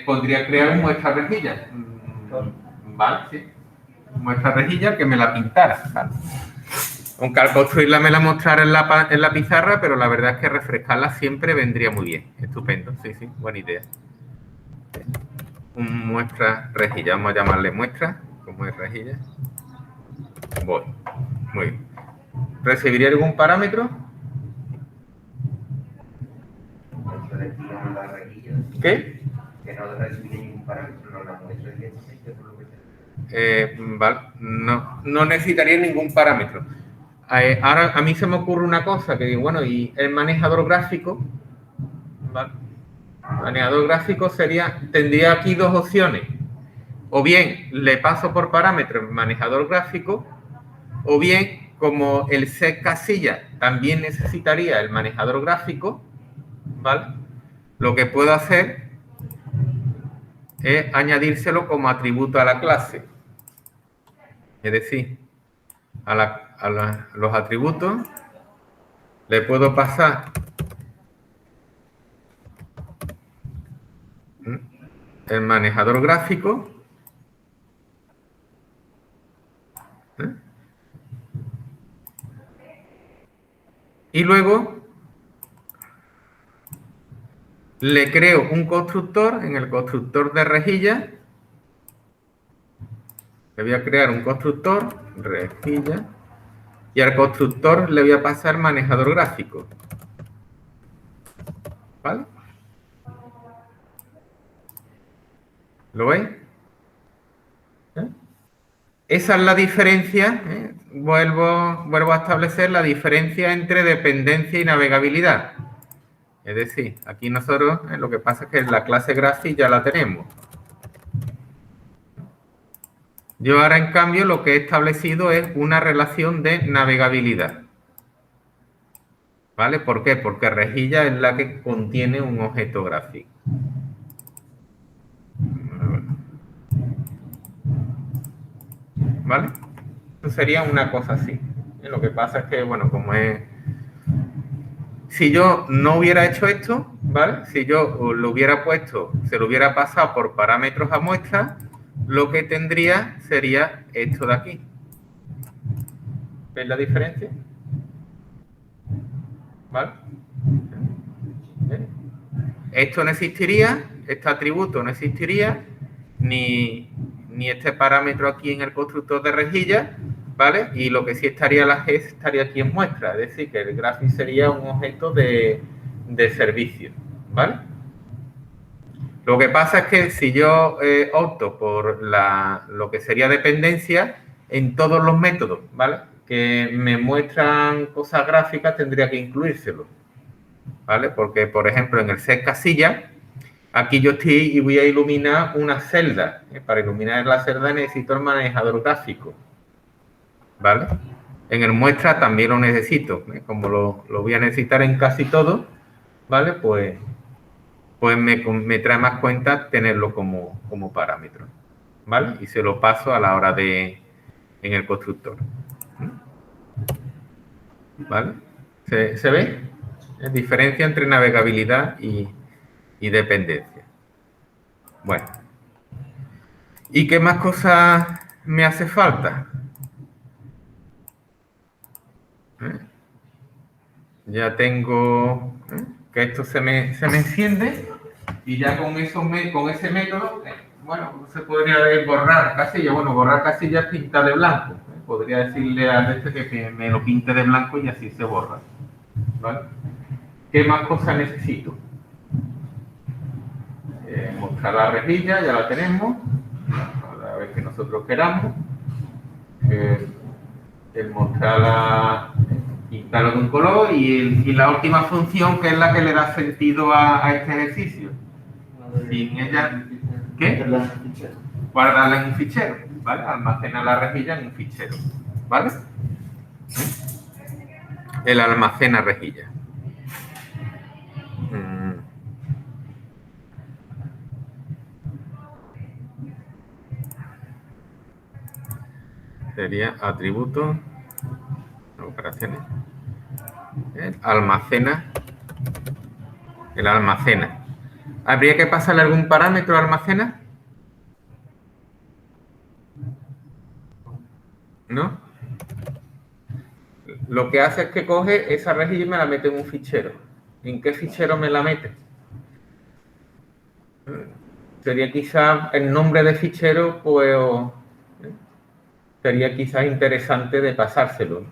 Podría crear un muestra rejilla. Vale, sí. Muestra rejilla que me la pintara. ¿Vale? Aunque al construirla me la mostrara en la pizarra, pero la verdad es que refrescarla siempre vendría muy bien. Estupendo, sí, buena idea. Un muestra rejilla, vamos a llamarle muestra, como es rejilla. Voy. Muy bien. ¿Recibiría algún parámetro? ¿Qué? Que no recibiría ningún parámetro, no la muestra directamente por lo que vale, no necesitaría ningún parámetro. Ahora a mí se me ocurre una cosa que digo, bueno, y el manejador gráfico, ¿vale? El manejador gráfico tendría aquí dos opciones. O bien le paso por parámetro el manejador gráfico, o bien como el set casilla también necesitaría el manejador gráfico, ¿vale? Lo que puedo hacer es añadírselo como atributo a la clase. Es decir, a los atributos le puedo pasar el manejador gráfico y luego le creo un constructor en el constructor de rejilla Le voy a crear un constructor, rejilla, y al constructor le voy a pasar manejador gráfico. ¿Vale? ¿Lo veis? Esa es la diferencia, vuelvo a establecer la diferencia entre dependencia y navegabilidad. Es decir, aquí nosotros lo que pasa es que la clase Graphic ya la tenemos. Yo ahora, en cambio, lo que he establecido es una relación de navegabilidad. ¿Vale? ¿Por qué? Porque rejilla es la que contiene un objeto gráfico. ¿Vale? Eso sería una cosa así. Lo que pasa es que, bueno, como es... Si yo no hubiera hecho esto, ¿vale? Si yo lo hubiera puesto, se lo hubiera pasado por parámetros a muestra, lo que tendría sería esto de aquí. ¿Veis la diferencia? ¿Vale? Esto no existiría, este atributo no existiría, ni este parámetro aquí en el constructor de rejilla, ¿vale? Y lo que sí estaría la G estaría aquí en muestra, es decir, que el graphic sería un objeto de servicio, ¿vale? Lo que pasa es que si yo opto por lo que sería dependencia, en todos los métodos, ¿vale?, que me muestran cosas gráficas, tendría que incluírselo, ¿vale? Porque, por ejemplo, en el set casilla, aquí yo estoy y voy a iluminar una celda. Para iluminar la celda necesito el manejador gráfico, ¿vale? En el muestra también lo necesito. Como lo voy a necesitar en casi todo, ¿vale? Pues me trae más cuenta tenerlo como parámetro, ¿vale? Y se lo paso a la hora en el constructor. ¿Vale? ¿Se ve? Es diferencia entre navegabilidad y dependencia. Bueno. ¿Y qué más cosas me hace falta? Ya tengo que esto se me enciende y ya con ese método, bueno, se podría borrar casilla. Bueno, borrar casilla es pintar de blanco. Podría decirle a este que me lo pinte de blanco y así se borra, ¿vale? ¿Qué más cosas necesito? Mostrar la rejilla, ya la tenemos, a ver que nosotros queramos. El mostrar pintarlo de un color y la última función, que es la que le da sentido a este ejercicio. Sin ella, ¿qué? Guardarla en un fichero, ¿vale? Almacenar la rejilla en un fichero, ¿vale? El almacena rejilla. Sería atributo, operaciones. El almacena. ¿Habría que pasarle algún parámetro a almacena? ¿No? Lo que hace es que coge esa rejilla y me la mete en un fichero. ¿En qué fichero me la mete? Sería quizás el nombre de fichero, pues sería quizás interesante de pasárselo.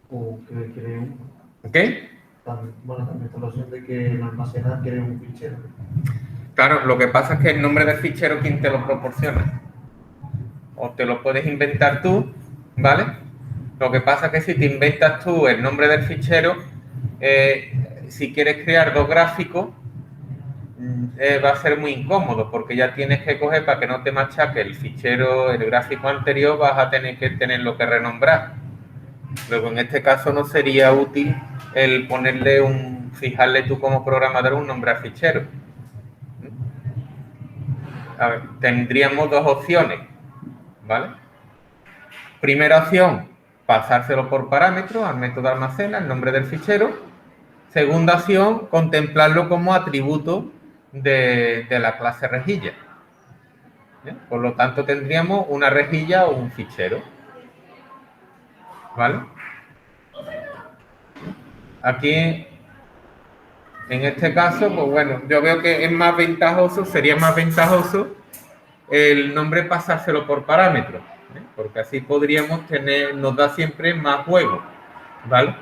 O que cree un... ¿Qué? Bueno, también está la opción de que el almacenar cree un fichero. Claro, lo que pasa es que el nombre del fichero, ¿quién te lo proporciona? O te lo puedes inventar tú, ¿vale? Lo que pasa es que si te inventas tú el nombre del fichero, si quieres crear dos gráficos, va a ser muy incómodo, porque ya tienes que coger, para que no te machaque el fichero, el gráfico anterior, vas a tener que tenerlo que renombrar. Luego, en este caso, no sería útil el fijarle tú como programador un nombre al fichero. A ver, tendríamos dos opciones, ¿vale? Primera opción, pasárselo por parámetro al método almacena, el nombre del fichero. Segunda opción, contemplarlo como atributo de la clase rejilla. ¿Bien? Por lo tanto, tendríamos una rejilla o un fichero, ¿vale? Aquí, en este caso, pues bueno, yo veo que sería más ventajoso el nombre pasárselo por parámetros, porque así podríamos tener, nos da siempre más juego, ¿vale?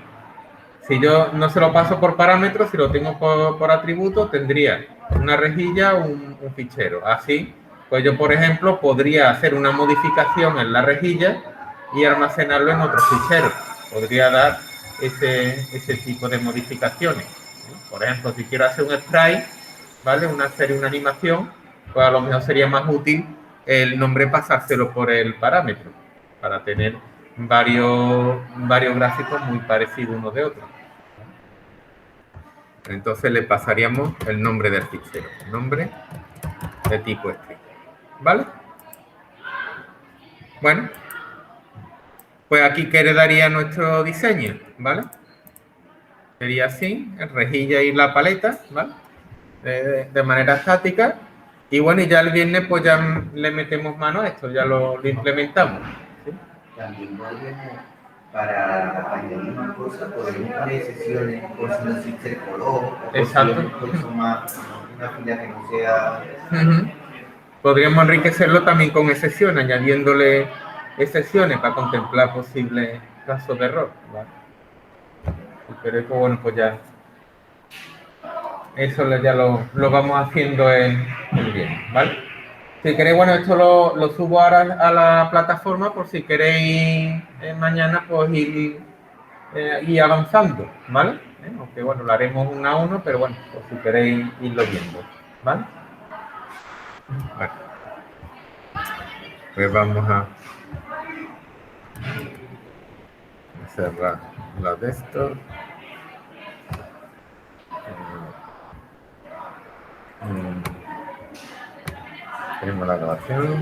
Si yo no se lo paso por parámetros, si lo tengo por atributo, tendría una rejilla o un fichero. Así, pues yo, por ejemplo, podría hacer una modificación en la rejilla y almacenarlo en otro fichero. Podría dar ese tipo de modificaciones. Por ejemplo, si quiero hacer un sprite, ¿vale? Una serie, una animación, pues a lo mejor sería más útil el nombre pasárselo por el parámetro para tener varios gráficos muy parecidos unos de otros. Entonces le pasaríamos el nombre del fichero, nombre de tipo string, ¿vale? Bueno, pues aquí quedaría nuestro diseño, ¿vale? Sería así, el rejilla y la paleta, ¿vale? De manera estática. Y bueno, y ya el viernes pues ya le metemos mano a esto, ya lo implementamos. ¿Sí? También podemos, para añadir más cosas, podemos poner sesiones por si no existe el color, o Exacto. por si más una fila que no sea... Podríamos enriquecerlo también con excepciones, añadiéndole excepciones para contemplar posibles casos de error, ¿vale? Pero bueno, pues ya eso ya lo vamos haciendo el viernes, ¿vale? Si queréis, bueno, esto lo subo ahora a la plataforma por si queréis mañana pues ir avanzando, ¿vale? Aunque bueno, lo haremos uno a uno, pero bueno, por si queréis irlo viendo, ¿vale? Vale. Pues vamos a cerrar la de esto. Tenemos la grabación.